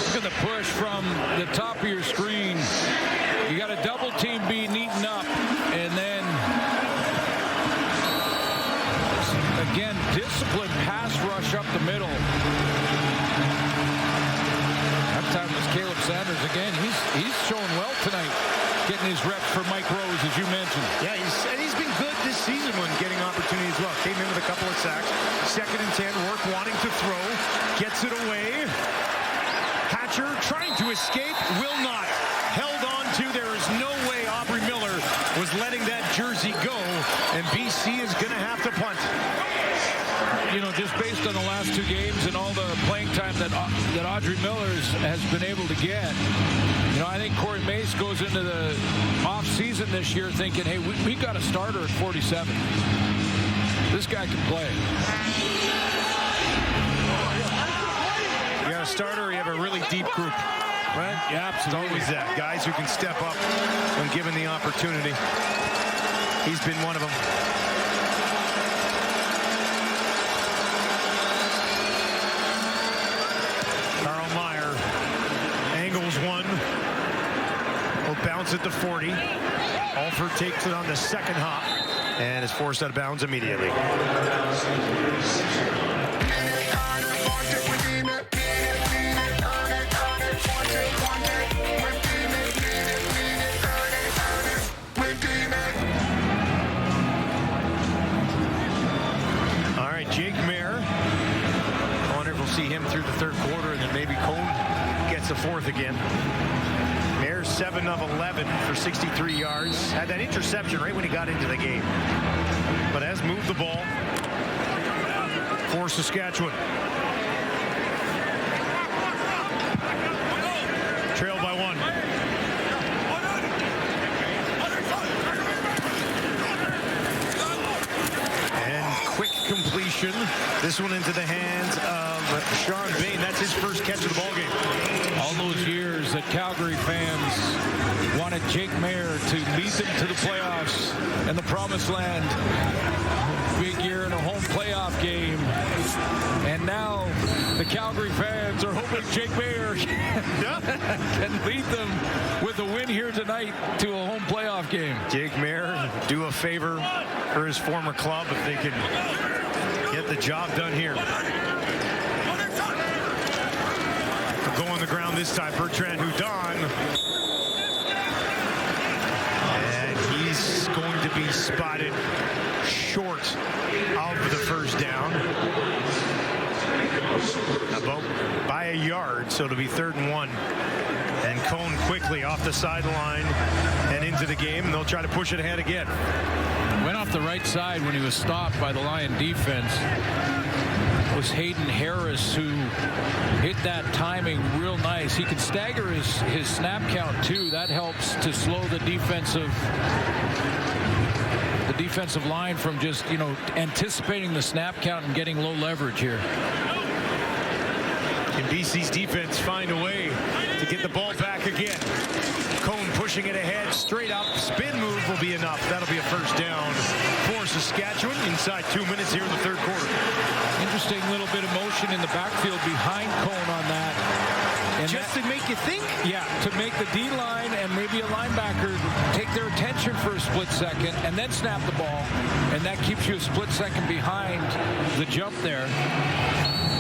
Look at the push from the top of your screen. You got a double team being eaten up, and then again, disciplined pass rush up the middle. That time was Caleb Sanders again. He's showing well tonight, getting his reps for Mike Rose, as you mentioned. Yeah, he's been good this season when getting opportunity as well. Came in with a couple of sacks. 2nd and 10, work wanting to throw. Gets it away. Hatcher trying to escape, will not. Held on to. There is no way Aubrey Miller was letting that jersey go, and BC is going to have to punt. You know, just based on the last 2 games and all the playing time that Audrey Miller has been able to get, you know, I think Corey Mace goes into the off-season this year thinking, hey, we got a starter at 47. This guy can play. You got a starter, you have a really deep group. Right? Yeah, absolutely. It's always that. Guys who can step up when given the opportunity. He's been one of them. Carl Meyer angles one. Will bounce it to 40. Alford takes it on the 2nd hop and is forced out of bounds immediately. Jake Mayer. I wonder if we'll see him through the 3rd quarter, and then maybe Cone gets a 4th again. Mayer 7 of 11 for 63 yards. Had that interception right when he got into the game, but has moved the ball for Saskatchewan. Trailed by 1. Quick completion. This one into the hands of Sean Bain. That's his first catch of the ball game. All those years that Calgary fans wanted Jake Mayer to lead them to the playoffs and the promised land. Big year in a home playoff game. And now the Calgary fans are hoping Jake Mayer can lead them with a win here tonight to a home playoff game. Jake Mayer do a favor for his former club if they can get the job done here. Go on the ground this time, Bertrand Houdon. And he's going to be spotted short of the first down. About by a yard, so it'll be 3rd and 1. And Cone quickly off the sideline and into the game, and they'll try to push it ahead again. Went off the right side when he was stopped by the Lion defense. It was Hayden Harris who hit that timing real nice. He could stagger his snap count too. That helps to slow the defensive line from just, you know, anticipating the snap count and getting low leverage here. Can BC's defense find a way to get the ball back again? Cone pushing it ahead, straight up, spin move will be enough. That'll be a first down for Saskatchewan inside 2 minutes here in the 3rd quarter. Interesting little bit of motion in the backfield behind Cone on that. And just to make you think? Yeah, to make the D-line and maybe a linebacker take their attention for a split second and then snap the ball. And that keeps you a split second behind the jump there.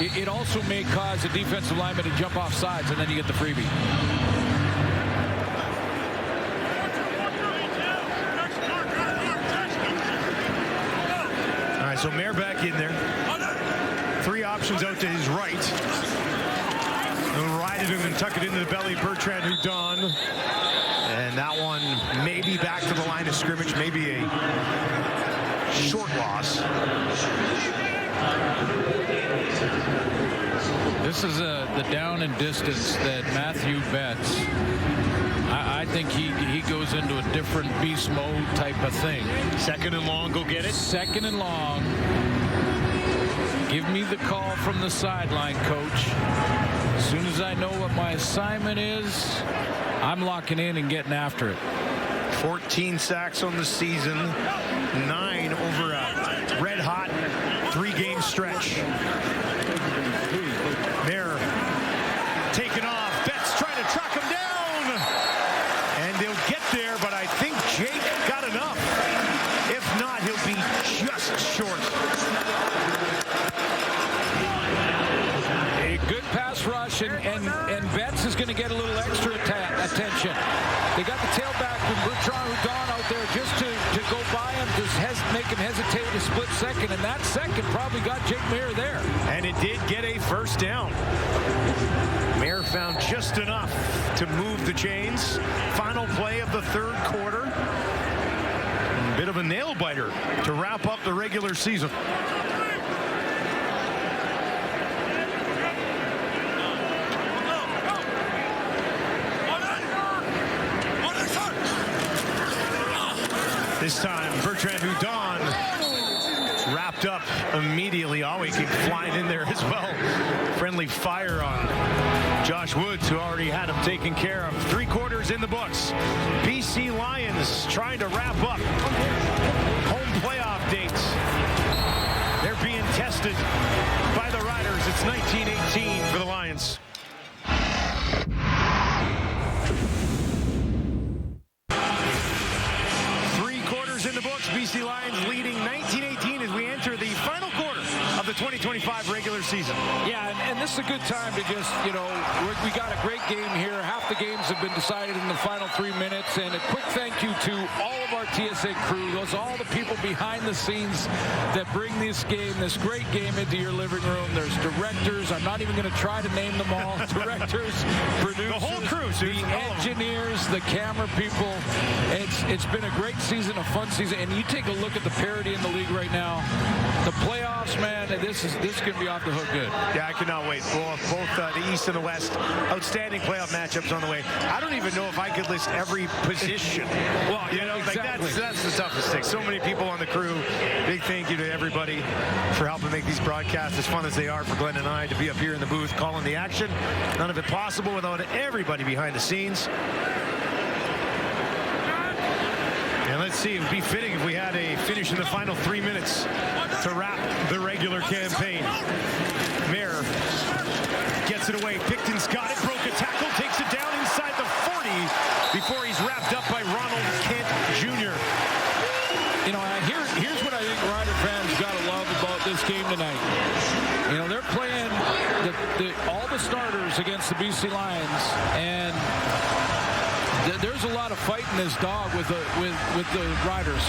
It also may cause a defensive lineman to jump off sides, and then you get the freebie. All right, so Mayer back in there. 3 options out to his right. He'll ride it and tuck it into the belly of Bertrand Houdon. And that one maybe back to the line of scrimmage, maybe a short loss. This is the down and distance that Matthew bets. I think he goes into a different beast mode type of thing. 2nd and long, go get it. 2nd and long. Give me the call from the sideline, coach. As soon as I know what my assignment is, I'm locking in and getting after it. 14 sacks on the season, 9 over a red-hot 3-game stretch. Mayer taken off. Betts trying to track him down. And they'll get there, but I think Jake got enough. If not, he'll be just short. A good pass rush, and Betts is going to get a little extra attention. They got the tailback from Bertrand Houdon out there just to go by him, to make him hesitate a split second, and that second probably got Jake Mayer there. And it did get a first down. Mayer found just enough to move the chains. Final play of the third quarter. A bit of a nail-biter to wrap up the regular season. This time, Bertrand Houdon wrapped up immediately. Always came flying in there as well. Friendly fire on Josh Woods, who already had him taken care of. 3 quarters in the books. BC Lions trying to wrap up home playoff dates. They're being tested by the Riders. It's 19-18 for the Lions. In the books, BC Lions leading 19-18 as we enter the final quarter of the 2025 regular season. Yeah, and this is a good time to just, we got a great game here. Half the games have been decided in the final 3 minutes, and a quick thank you to all of our TSA crew, all the people behind the scenes that bring this great game into your living room. There's directors. I'm not even going to try to name them all. Directors, producers, the whole crew, the engineers, the camera people. It's been a great season, a fun season, and you take a look at the parity in the league right now. The playoffs, man, this is going to be off the hook good. Yeah, I cannot wait. Well, both the East and the West, outstanding playoff matchups on the way. I don't even know if I could list every position. Well, exactly. That's the toughest thing. So many people on the crew. Big thank you to everybody for helping make these broadcasts as fun as they are for Glenn and I to be up here in the booth calling the action. None of it possible without everybody behind the scenes. And let's see, it would be fitting if we had a finish in the final 3 minutes to wrap the regular campaign. Mayer gets it away. Picton's got it, broke a tackle, takes it down inside the 40 before he's wrapped up by Ronald Kent Jr. Here's what I think Rider fans got to love about this game tonight. They're playing all the starters against the BC Lions, and there's a lot of fight in this dog with the Riders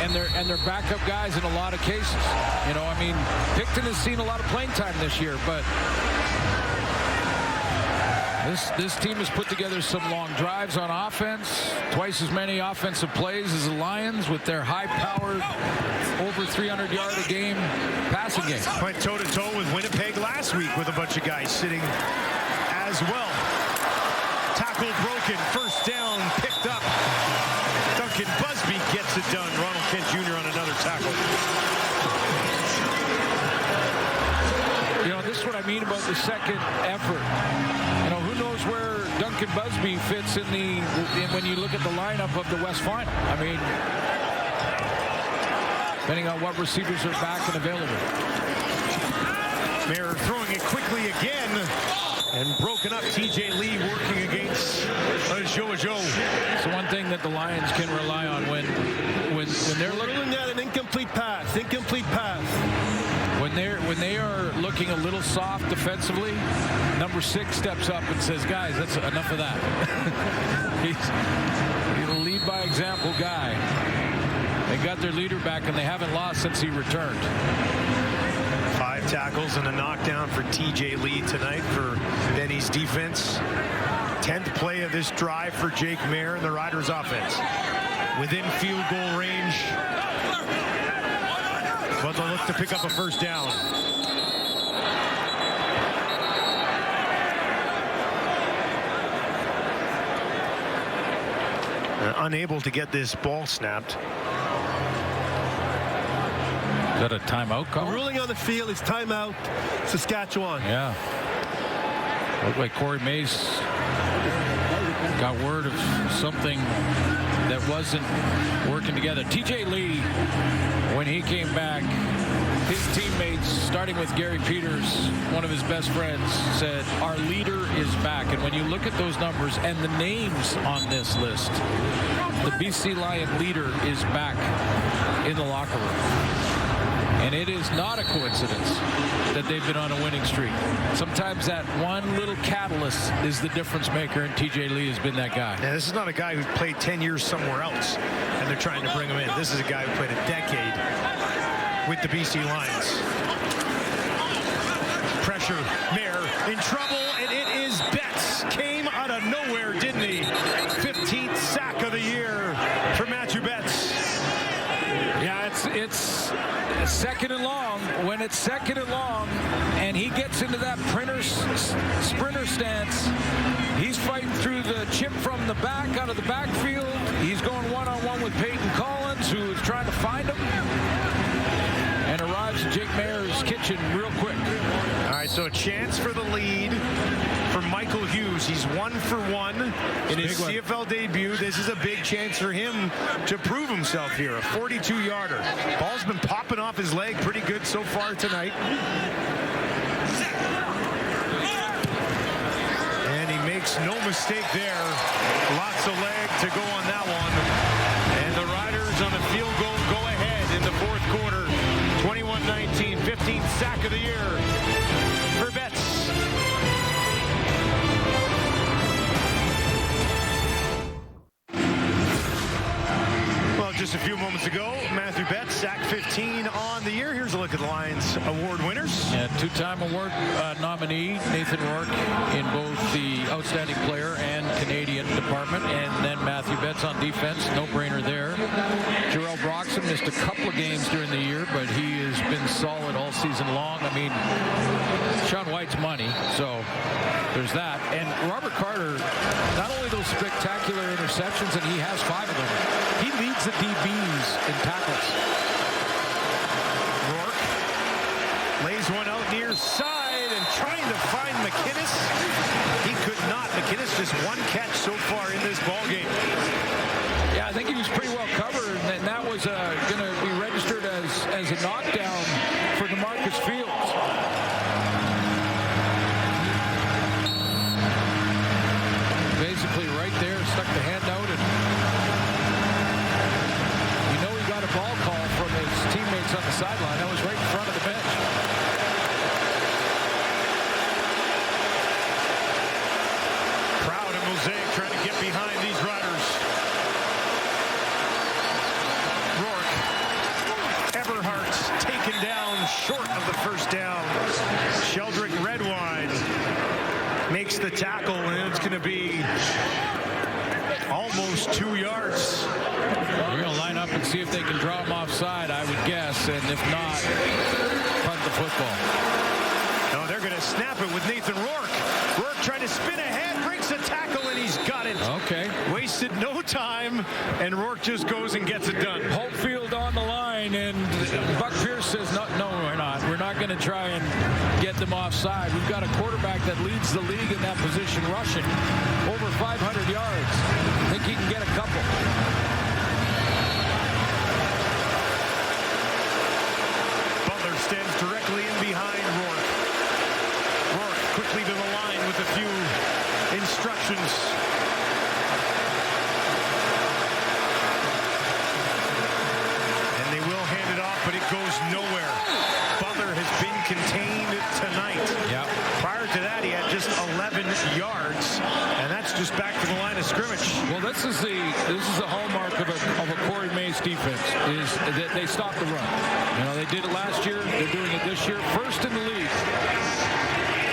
and their backup guys in a lot of cases. Picton has seen a lot of playing time this year, but this team has put together some long drives on offense, twice as many offensive plays as the Lions with their high-powered, over 300-yard-a-game passing game. Went toe-to-toe with Winnipeg last week with a bunch of guys sitting as well. Tackle broken, first down, picked up. Duncan Busby gets it done. Ronald Kent Jr. on another tackle. This is what I mean about the second effort. Who knows where Duncan Busby fits in when you look at the lineup of the West Final. Depending on what receivers are back and available. Mayer throwing it quickly again. And broken up, TJ Lee working against Joe. It's the one thing that the Lions can rely on when they're looking at an incomplete pass. When they are looking a little soft defensively, number 6 steps up and says, guys, that's enough of that. He's a lead by example guy. They got their leader back, and they haven't lost since he returned. 5 tackles and a knockdown for TJ Lee tonight for Benny's defense. 10th play of this drive for Jake Mayer and the Riders offense. Within field goal range. But they'll look to pick up a first down. Unable to get this ball snapped. Is that a timeout call? Ruling on the field is timeout, Saskatchewan. Yeah. Looked like Corey Mace got word of something that wasn't working together. TJ Lee, when he came back, his teammates, starting with Gary Peters, one of his best friends, said, our leader is back. And when you look at those numbers and the names on this list, the BC Lion leader is back in the locker room. And it is not a coincidence that they've been on a winning streak. Sometimes that one little catalyst is the difference maker, and TJ Lee has been that guy. Yeah, this is not a guy who's played 10 years somewhere else, and they're trying to bring him in. This is a guy who played a decade with the BC Lions. Pressure, Mayer in trouble, and it is Betts. Came out of nowhere, didn't he? 15th sack of the year for Matthew Betts. Yeah, it's second and long. When it's second and long and he gets into that sprinter stance, he's fighting through the chip from the back, out of the backfield. He's going one-on-one with Peyton Collins, who is trying to find him, and arrives in Jake Mayer's kitchen real quick. All right, so a chance for the lead for Michael Hughes. He's 1 for 1 in his CFL debut. This is a big chance for him to prove himself here. A 42-yarder. Ball's been popping off his leg pretty good so far tonight. And he makes no mistake there. Lots of leg to go on that one. And the Riders on a field goal go ahead in the fourth quarter. 21-19, 15th sack of the year for Betts. Well, just a few moments ago, Matthew Betts, sack 15 on the year. Here's a look at the Lions award winners. Yeah, two-time award nominee Nathan Rourke in both the Outstanding Player and Canadian department, and then Matthew Betts on defense. No-brainer there. Jarrell Broxton missed a couple of games during the year, but he has been solid all season long. I mean, Sean White's money, so there's that. And Robert Carter, not only those spectacular interceptions, and he has 5 of them, he leads the DBs in tackles. Rourke lays one out near side and trying to find McInnes. He could not. McInnes just one catch so far in this ball game. Yeah, I think he was pretty well covered, and that was going to be registered as a knockdown for DeMarcus Fields. Basically right there, stuck the hand out, and you know he got a ball call from his teammates on the sideline. That was right in front of the bench. Proud and Mosaic trying to get behind these Riders. Rourke. Everhart's taken down short of the first down. Sheldrick Redwine makes the tackle, and it's going to be almost 2 yards. We're going to line up and see if they can draw him offside, I would guess, and if not, punt the football. No, they're going to snap it with Nathan Rourke. Rourke trying to spin ahead, breaks a tackle, and he's got it. Okay. Wasted no time, and Rourke just goes and gets it done. Hopefield on the line, and Buck Pierce says, no, we're not. We're not going to try and get them offside. We've got a quarterback that leads the league in that position rushing. Over 500 yards. I think he can get a couple. Butler stands directly in behind Rourke. Rourke quickly to the line with a few instructions. And they will hand it off, but it goes nowhere. Butler has been contained tonight. Yep. Prior to that, he had just 11 yards, and that's just back to the line of scrimmage. Well, this is the hallmark of a Corey Mace defense, is that they stop the run. You know, they did it last year. They're doing it this year. First in the league.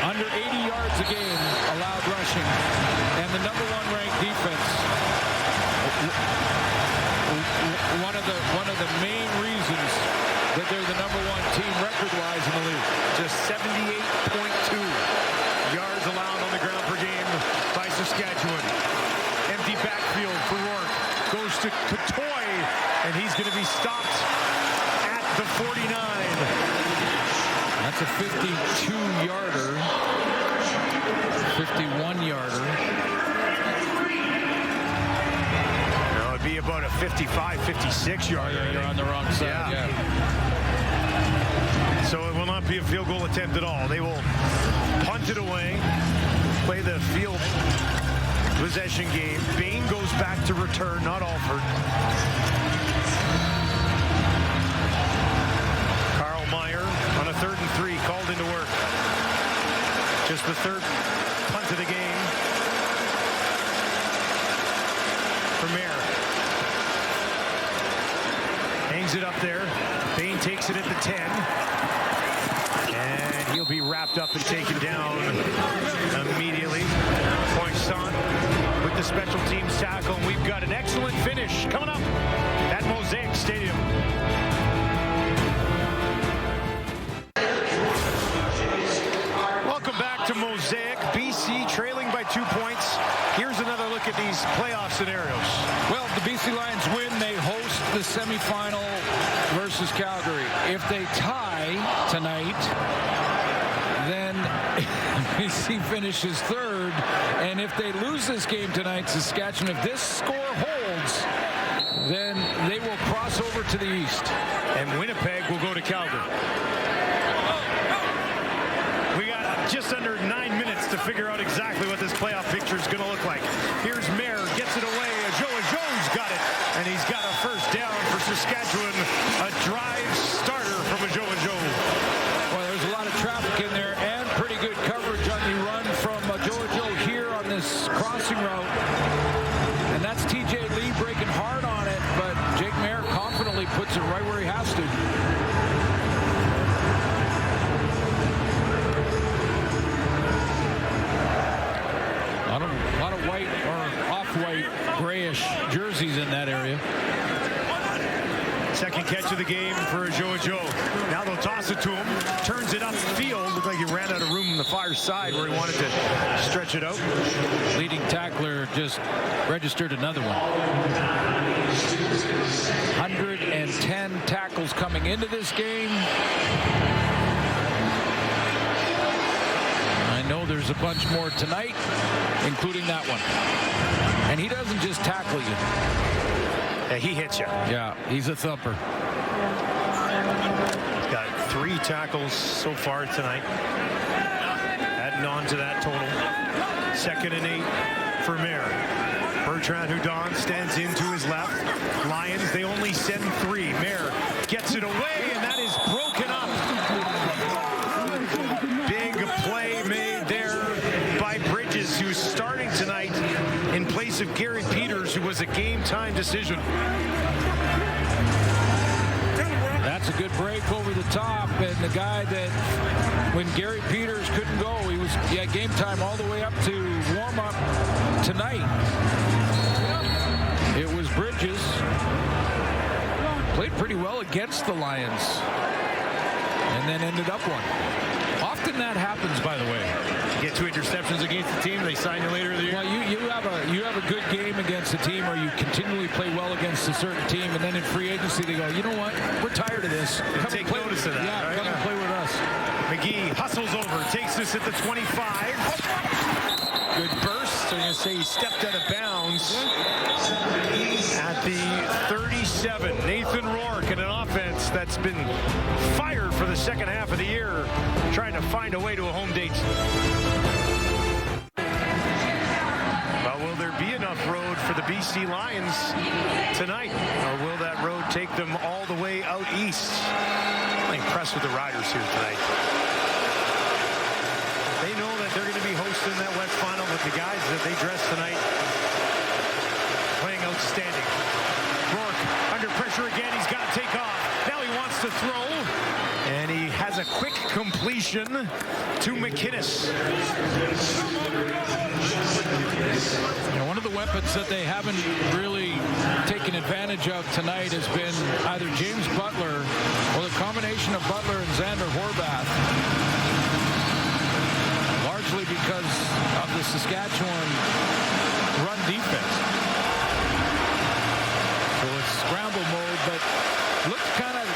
Under 80 yards a game allowed rushing, and the #1 ranked defense. One of the main reasons that they're the #1 team record-wise in the league. Just 78.2 yards allowed on the ground per game by Saskatchewan. Empty backfield for Rourke. Goes to Katoy, and he's going to be stopped at the 49. That's a 52-yarder. 51-yarder. Now it'd be be about a 55, 56-yarder. Oh, you're on the wrong side, yeah. So it will not be a field goal attempt at all. They will punt it away, play the field possession game. Bain goes back to return, not Alford. Carl Meyer on a 3rd and 3, called into work. Just the 3rd punt of the game for Mayer. Hangs it up there. Bain takes it at the 10. And he'll be wrapped up and taken down immediately. Poisson with the special teams tackle. And we've got an excellent finish coming up at Mosaic Stadium. Welcome back to Mosaic. BC trailing by 2 points. Here's another look at these playoff scenarios. Well, the BC Lions win. They host the semifinal versus Calgary. If they tie tonight, then BC finishes 3rd. And if they lose this game tonight, Saskatchewan, if this score holds, then they will cross over to the east. And Winnipeg will go to Calgary. We got just under 9 minutes to figure out exactly what this playoff picture is going to look like. Here's Mayer, gets it away. Joe's got it. And he's got a first down for Saskatchewan. A drive starter from Joe. Well, there's a lot of traffic in there and pretty good coverage on the run from Joe here on this crossing route. And that's TJ Lee breaking hard on it, but Jake Mayer confidently puts it right where he has to. A lot of white or off-white grayish jerseys in that area. Second catch of the game for Joe. Now they'll toss it to him. Turns it upfield. Looked like he ran out of room on the far side where he wanted to stretch it out. Leading tackler just registered another one. 110 tackles coming into this game. I know there's a bunch more tonight, including that one. And he doesn't just tackle you. Yeah, he hits you. Yeah, he's a thumper. Got 3 tackles so far tonight. Adding on to that total. 2nd and 8 for Mayer. Bertrand Houdon stands into his left. Lions, they only send 3. Mayer gets it away, and that is broken up. Big play made there by Bridges, who's starting tonight in place of Gary Peters, who was a game-time decision. That's a good break over the top, and the guy that, when Gary Peters couldn't go, he was game time all the way up to warm-up tonight. It was Bridges. Played pretty well against the Lions, and then ended up one. Often that happens, by the way. Get 2 interceptions against the team, they sign you later in the year. Well, you have a good game against a team, or you continually play well against a certain team, and then in free agency they go, you know what? We're tired of this. Come take notice of that. Yeah, right? Come and play with us. McGee hustles over, takes this at the 25. Good burst. So you're going to say he stepped out of bounds at the 37. Nathan Rourke in an offense that's been fired for the second half of the year, trying to find a way to a home date. But will there be enough road for the BC Lions tonight? Or will that road take them all the way out east? I'm impressed with the Riders here tonight. They know that they're going to be hosting that West Final, but the guys that they dress tonight playing outstanding. Rourke under pressure again. He's got to take off. Now he wants to throw. And he has a quick completion to McInnes. One of the weapons that they haven't really taken advantage of tonight has been either James Butler or the combination of Butler and Xander Horvath. Largely because of the Saskatchewan run defense. So it's scramble mode, but looked kind of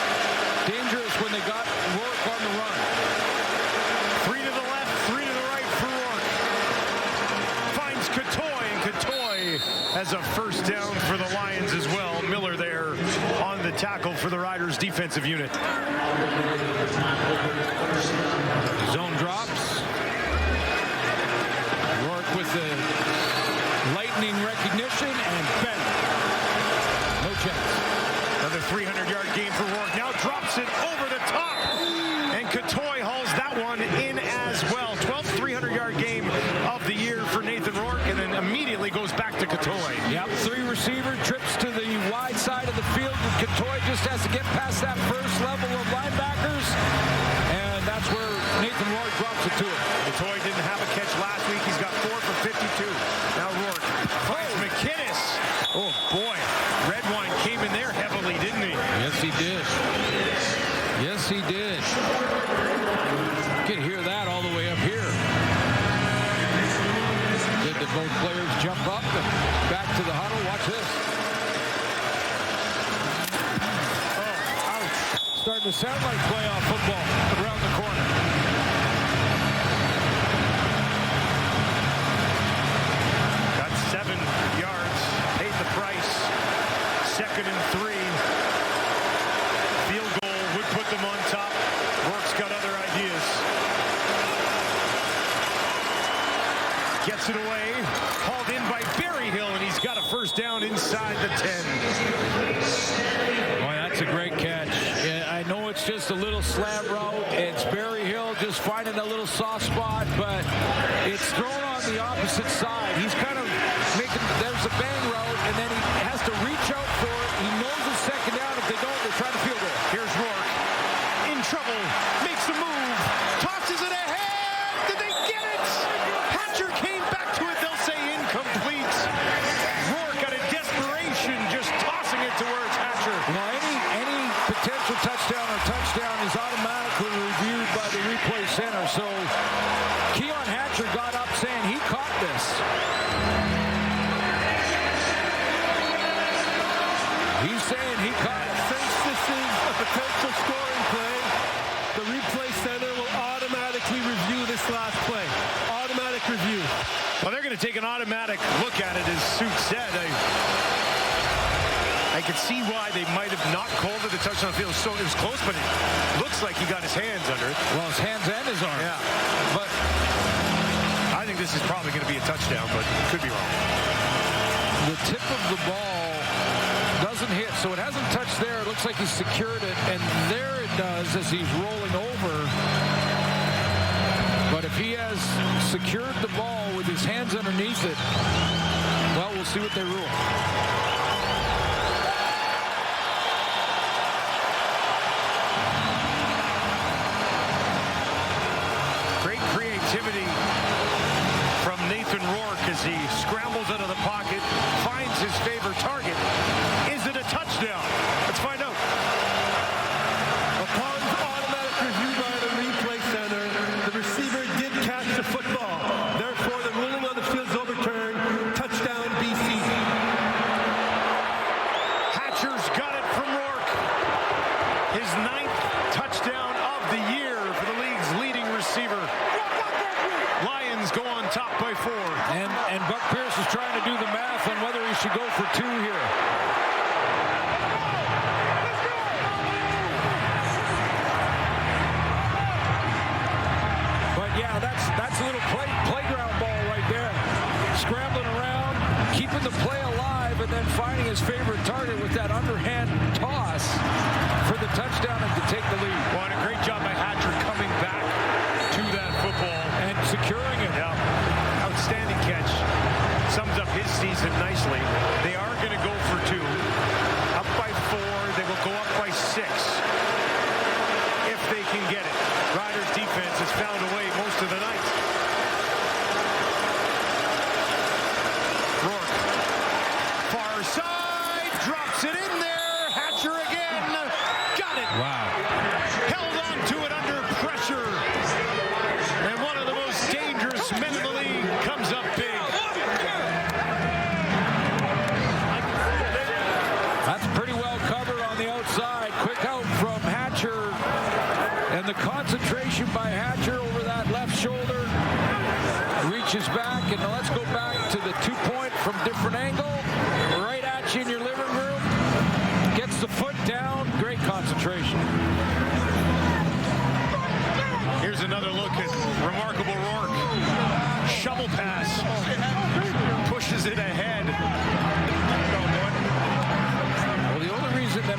dangerous when they got Rourke on the run. 3 to the left, 3 to the right for Rourke. Finds Catoy, and Catoy has a first down for the Lions as well. Miller there on the tackle for the Riders defensive unit. Zone drops. Rourke with the lightning recognition and Bennett. No chance. Another 300-yard game for Rourke. Now drops it over the top. And Catoy hauls that one in as well. 12th 300-yard game of the year for Nathan Rourke, and then immediately goes back to Catoy. Yep, 3 receiver trips to the wide side of the field. Catoy just has to get past that first level of linebackers, and that's where Nathan Rourke drops it to him. Catoy didn't have a catch last week. He's got 4 for 52. Now Rourke finds McInnes. Oh, boy. Redwine came in there heavily, didn't he? Yes, he did. Yes, he did. You can hear that all the way up here. Did the both players jump up and back to the huddle? Watch this. Oh, ouch. Starting to sound like playoff football around the corner. Got 7 yards. Paid the price. 2nd and 3. Field goal would put them on top. Rourke's got other ideas. Gets it away. Hauled in by Berryhill, and he's got a first down inside the 10. Boy, that's a great catch. Yeah, I know it's just a little slant route. It's Berryhill just finding a little soft spot, but it's thrown on the opposite side. He's kind of making, there's a bang route, and then he has to reach out for it. He knows it's second down. If they don't, they're trying to field goal. Here's Rourke. In trouble. Makes the move. Tosses it ahead. Did they get it? Hatcher came back to it. They'll say incomplete. Rourke out of desperation just tossing it towards Hatcher. Now, any potential touchdown or touchdown is automatically reviewed by the replay center. So Keon Hatcher got up saying he caught this. He's saying he caught it. Since this is a potential scoring play, the replay center will automatically review this last play. Automatic review. Well, they're going to take an automatic look at it, as Suk said. I could see why they might have not called it a touchdown field. So it was close, but it looks like he got his hands under it. Well, his hands and his arms. Yeah. But I think this is probably going to be a touchdown, but could be wrong. The tip of the ball doesn't hit, so it hasn't touched there. It looks like he's secured it, and there it does as he's rolling over. But if he has secured the ball with his hands underneath it, well, we'll see what they rule. Great creativity from Nathan Rourke as he scrambles out of the pocket, finds his favorite target. Is it a touchdown? Let's find out. Upon automatic review by the replay center, the receiver did catch the football. Therefore, the ruling on the field is overturned. Touchdown, BC. Hatcher's got it from Rourke. His 9th touchdown of the year for the league's leading receiver. Lions go on top by 4. And Buck Pierce is trying to do the math on whether he should go for 2 here. But yeah, that's a little playground ball right there. Scrambling around, keeping the play alive, and then finding his favorite target with that underhand toss for the touchdown and to take the lead. Well, and a great job by Hatcher coming back to that football and securing it. Yeah. Outstanding catch. Sums up his season nicely. They are going to go for 2. Up by 4. They will go up by 6 if they can get it. Riders defense has found a way most of the night. Rourke. Far side. Drops it in there. Hatcher again. Got it. Wow. Held on to it under pressure. And one of the most dangerous men in the league comes up big. That's pretty well covered on the outside. Quick out from Hatcher. And the concentration by Hatcher over that left shoulder. Reaches back, and let's go back to the 2-point from different angle. Right at you in your living room. Remarkable Rourke. Shovel pass. Pushes it ahead. Well, the only reason that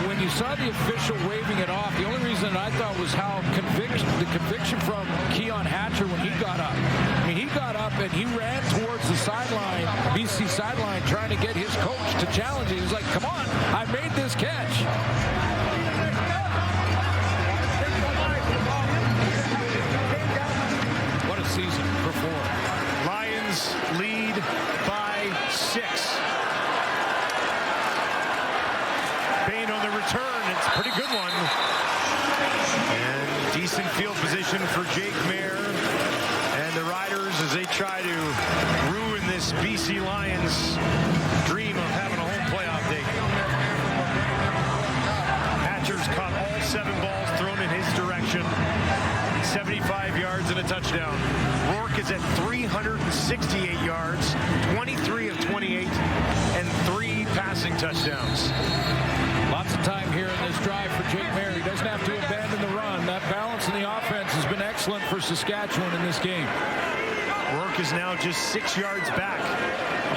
when you saw the official waving it off, the only reason that I thought was how the conviction from Keon Hatcher when he got up. I mean, he got up and he ran towards the sideline, BC sideline, trying to get his coach to challenge it. He was like, come on, I made this catch. What a season for Ford. Lions lead by 6. Bain on the return. It's a pretty good one. And decent field position for Jake Mayer and the Riders as they try to ruin this BC Lions dream of having a home playoff date. Hatcher's caught all 7 balls thrown in his direction. 75 yards and a touchdown. Rourke is at 368 yards, 23 of 28, and 3 passing touchdowns. Lots of time here in this drive for Jake Mayer. He doesn't have to abandon the run. That balance in the offense has been excellent for Saskatchewan in this game. Rourke is now just 6 yards back.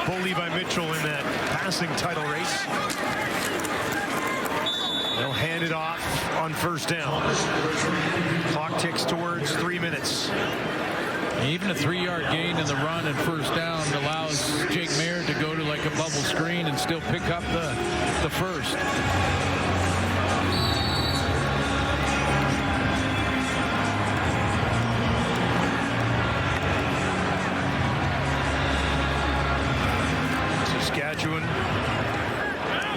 Bo Levi Mitchell in that passing title race. They'll hand it off on first down. Clock ticks towards 3 minutes. Even a 3-yard gain in the run and first down allows Jake Mayer to go to like a bubble screen and still pick up the first. Saskatchewan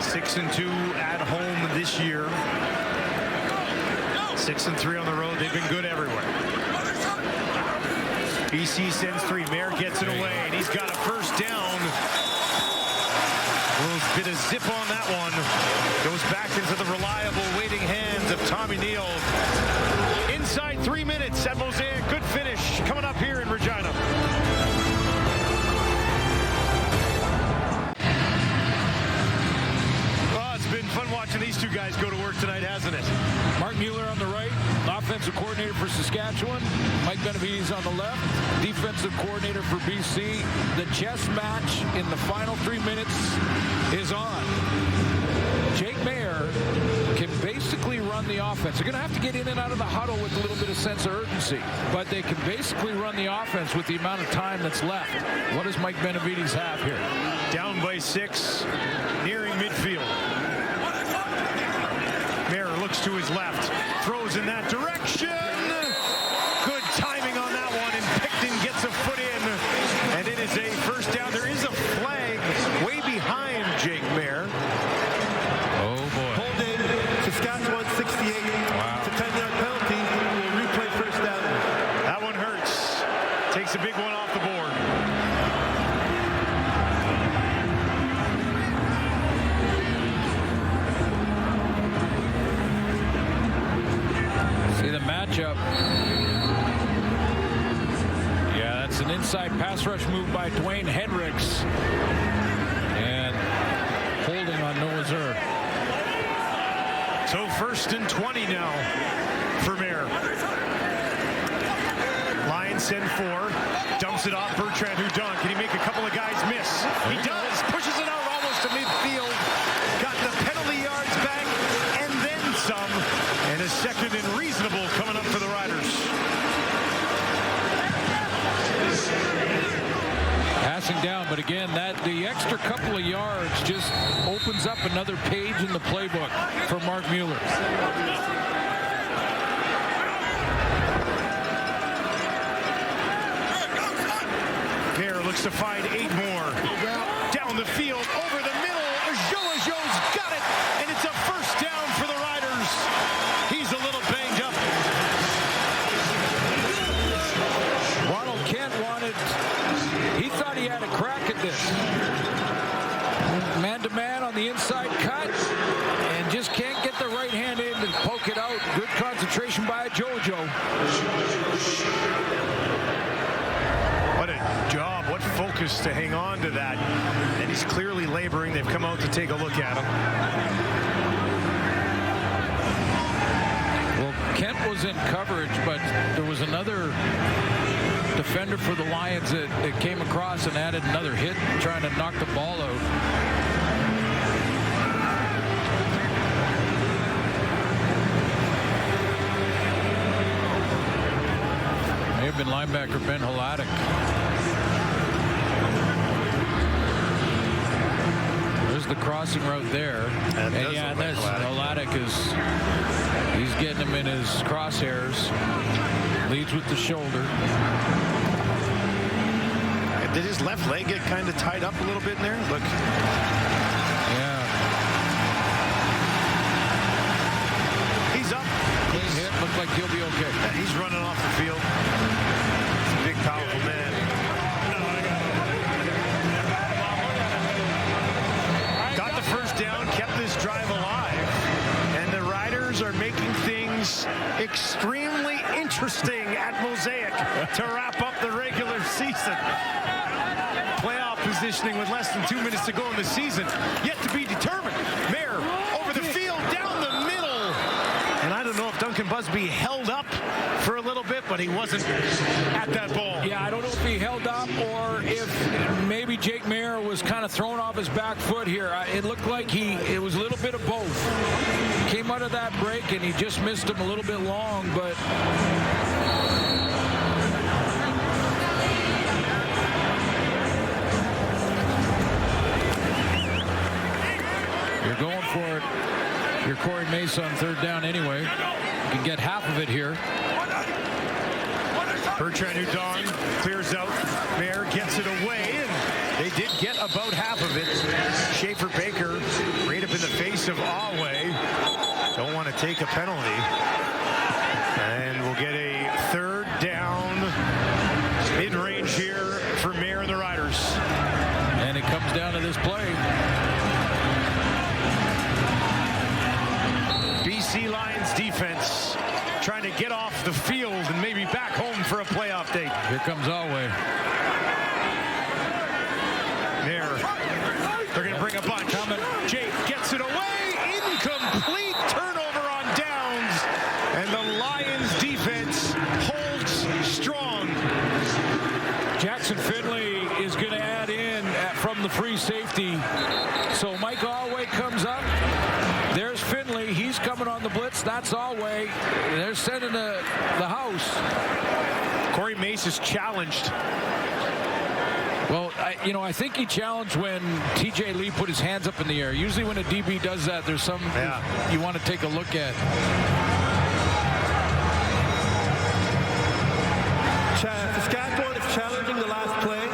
6-2 at home this year. 6-3 on the road. They've been good everywhere. BC sends 3. Mayer gets it away, and he's got a first down. A little bit of zip on that one. Goes back into the reliable waiting hands of Tommy Neal. Inside 3 minutes at Mosaic. Good finish coming up here in Regina. Well, it's been fun watching these two guys go to work tonight, hasn't it? Mark Mueller on the right, offensive coordinator for Saskatchewan. Mike Benavides on the left, defensive coordinator for BC. The chess match in the final 3 minutes is on. Jake Mayer can basically run the offense. They're going to have to get in and out of the huddle with a little bit of sense of urgency, but they can basically run the offense with the amount of time that's left. What does Mike Benavides have here? Down by 6, nearing midfield. Mayer looks to his left, throws in that direction. Good timing on that one, and Picton gets a foot in, and it is a first down. There is a flag way behind Jake Mayer. Oh boy. Holding Saskatchewan 68. Wow. It's a 10-yard penalty. We'll replay first down. That one hurts. Takes a big one off the board. See the matchup. Yeah, that's an inside pass rush move by Dwayne Hendricks. And holding on Noah's Earth. So 1st and 20 now for Mayer. Lions send 4. Dumps it off Bertrand Hudon. Can he make a couple of guys miss? He does. Pushes it out almost to midfield. Got the penalty yards back and then some. And a second and reasonable coming up for the Riders. Passing down, but again, the extra couple of yards just opens up another page in the playbook for Mark Mueller. Mayer looks to find 8 more. Down the field, over the middle. Jo's got it, and it's a first down for the Riders. He's a little banged up. Ronald Kent he thought he had a crack at this. Man-to-man on the inside cut, and just can't get the right hand in to poke it out. Good concentration by JoJo. What a job, what focus to hang on to that. And he's clearly laboring. They've come out to take a look at him. Well, Kent was in coverage, but there was another defender for the Lions that came across and added another hit trying to knock the ball out. May have been linebacker Ben Hladek. There's the crossing route there. And yeah, there's Hladek he's getting him in his crosshairs. Leads with the shoulder. Did his left leg get kind of tied up a little bit in there? Look. Yeah. He's up. Clean hit. Looks like he'll be okay. Yeah, he's running off the field. He's a big, powerful man. Got the first down, kept this drive alive. And the Riders are making things extremely interesting at Mosaic to wrap up the regular season. Playoff positioning with less than 2 minutes to go in the season. Yet to be determined. Mayer over the field, down the middle. And I don't know if Duncan Busby held up for a little bit, but he wasn't at that ball. Yeah, I don't know if he held up or if maybe Jake Mayer was kind of thrown off his back foot here. It looked like it was a little bit of both. Came out of that break and he just missed him a little bit long, but you're going for it. You're Corey Mace on third down anyway. You can get half of it here. Bertrand Udon clears out. Mayer gets it away, and they did get about half of it. Schaefer Baker right up in the face of Awe. Don't want to take a penalty. And we'll get a third down mid-range here for Mayer and the Riders. And it comes down to this play. BC Lions defense trying to get off the field and maybe back home for a playoff date. Here comes Alway. There. They're going to bring a bunch. Jake gets it away. Incomplete. Turnover on downs. And the Lions defense holds strong. Jackson Finley is going to add in from the free safety. So Mike Alway comes up. There's Finley. He's coming on the blitz. That's Alway. They're sending the house. Corey Mace is challenged. Well, I think he challenged when TJ Lee put his hands up in the air. Usually when a DB does that, there's some you want to take a look at. Saskatchewan is challenging the last play.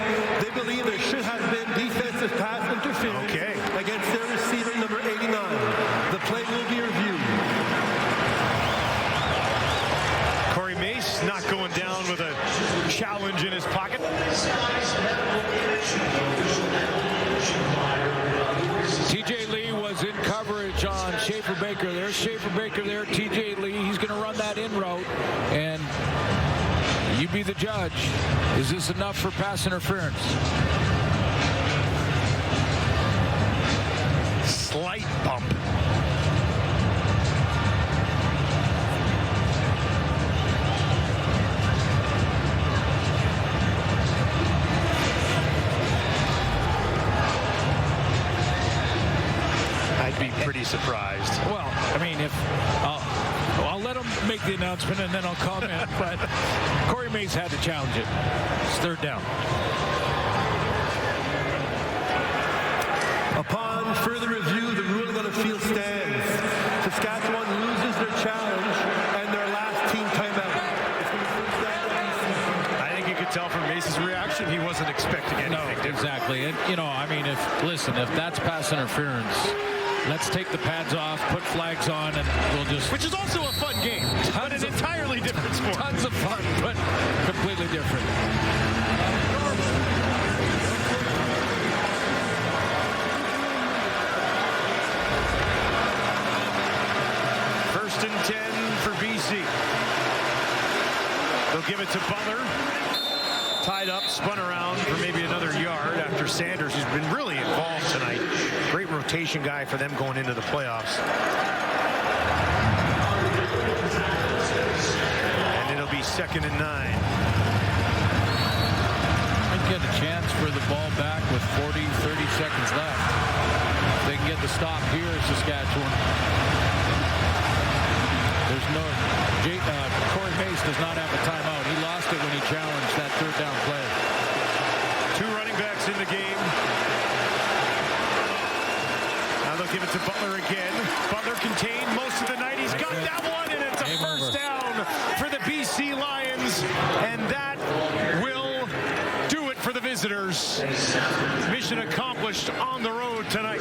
They believe there should have been defensive pass interference against their receiver number 89. The play will be reviewed. Corey Mace not going down with a challenge in his pocket. TJ Lee was in coverage on Schaefer Baker. There's Schaefer Baker there. TJ Lee, he's going to run that in route. And you be the judge. Is this enough for pass interference? Slight bump. I'd be pretty surprised. Well, I mean, if I'll let him make the announcement and then I'll comment. But Corey Mace had to challenge it. It's third down. Upon further review, the ruling on the field stands. Saskatchewan loses their challenge and their last team timeout. I think you could tell from Mace's reaction he wasn't expecting anything. No, exactly. And, I mean, if that's pass interference, let's take the pads off, put flags on, and we'll just... Which is also a fun game, but an entirely different sport. Tons of fun, but completely different. First and 10 for BC. They'll give it to Butler. Tied up, spun around for maybe another yard after Sanders, who's been really involved tonight. Great rotation guy for them going into the playoffs. And it'll be 2nd and 9. get a chance for the ball back with 40, 30 seconds left. If they can get the stop here, Saskatchewan. There's no... Corey Mace does not have a timeout. He lost it when he challenged that third down play. 2 running backs in the game. Now they'll give it to Butler again. Butler contained most of the night. He's got that one, and it's a first down for the BC Lions. And that will do it for the visitors. Mission accomplished on the road tonight.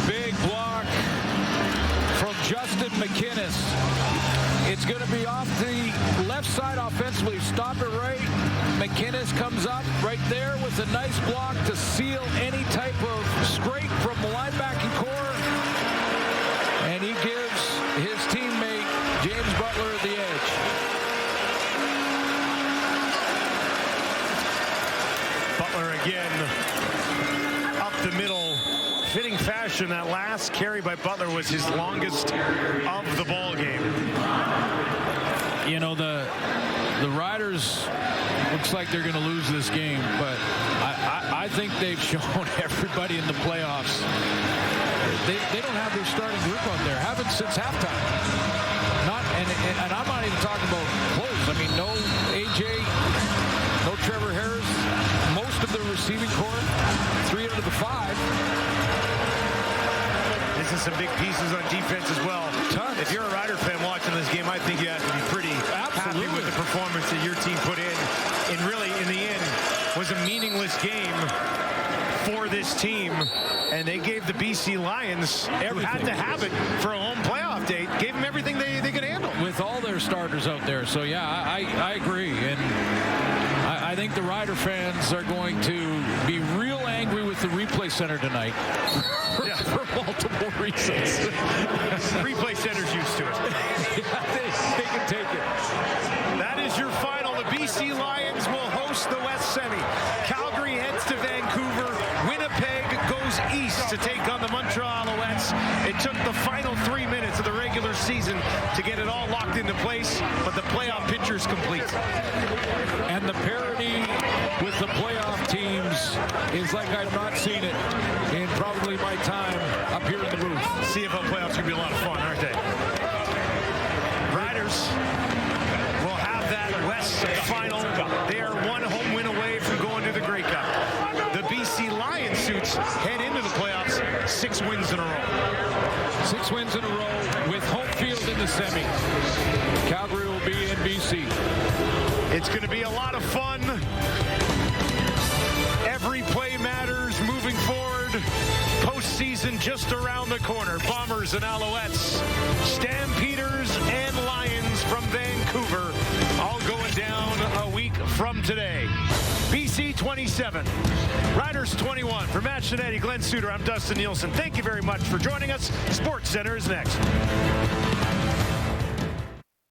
Big block from Justin McInnes. It's going to be off the left side offensively. Stop it right. McInnes comes up right there with a nice block to seal any type of scrape from the linebacking core. And he gives his teammate, James Butler, the edge. Butler again up the middle. Fitting fashion, that last carry by Butler was his longest of the ball game. You know, the Riders looks like they're going to lose this game, but I think they've shown everybody in the playoffs they don't have their starting group out there. Haven't since halftime. And I'm not even talking about close. I mean, no AJ, no Trevor Harris, most of the receiving core, 3 out of the 5. Missing some big pieces on defense as well. Tons. If you're a Rider fan watching this game, I think you have to be pretty happy with the performance that your team put in. And really, in the end, was a meaningless game for this team. And they gave the BC Lions, who had to have it for a home playoff date, gave them everything they could handle. With all their starters out there. So, yeah, I agree. And I think the Rider fans are going to be real angry with the replay center tonight for multiple reasons. Replay center's used to it. Yeah, they can take it. That is your final. The BC Lions will host the West Semi. Calgary heads to Vancouver. Winnipeg goes east to take on the Montreal Alouettes. It took the final 3 minutes of the regular season to get it all locked into place, but the playoff picture's complete. And the parity with the playoff teams is like I've not seen it in probably my time up here in the booth. CFL playoffs are going to be a lot of fun, aren't they? Riders will have that West final. They are 1 home win away from going to the Grey Cup. The BC Lions suits head into the playoffs 6 wins in a row. 6 wins in a row with home field in the semi. Calgary will be in BC. It's going to be a lot of fun. Every play matters moving forward. Postseason just around the corner. Bombers and Alouettes, Stampeders and Lions from Vancouver, all going down a week from today. BC 27, Riders 21. For Matt Shinetti, Glenn Suter, I'm Dustin Nielsen. Thank you very much for joining us. Sports Center is next.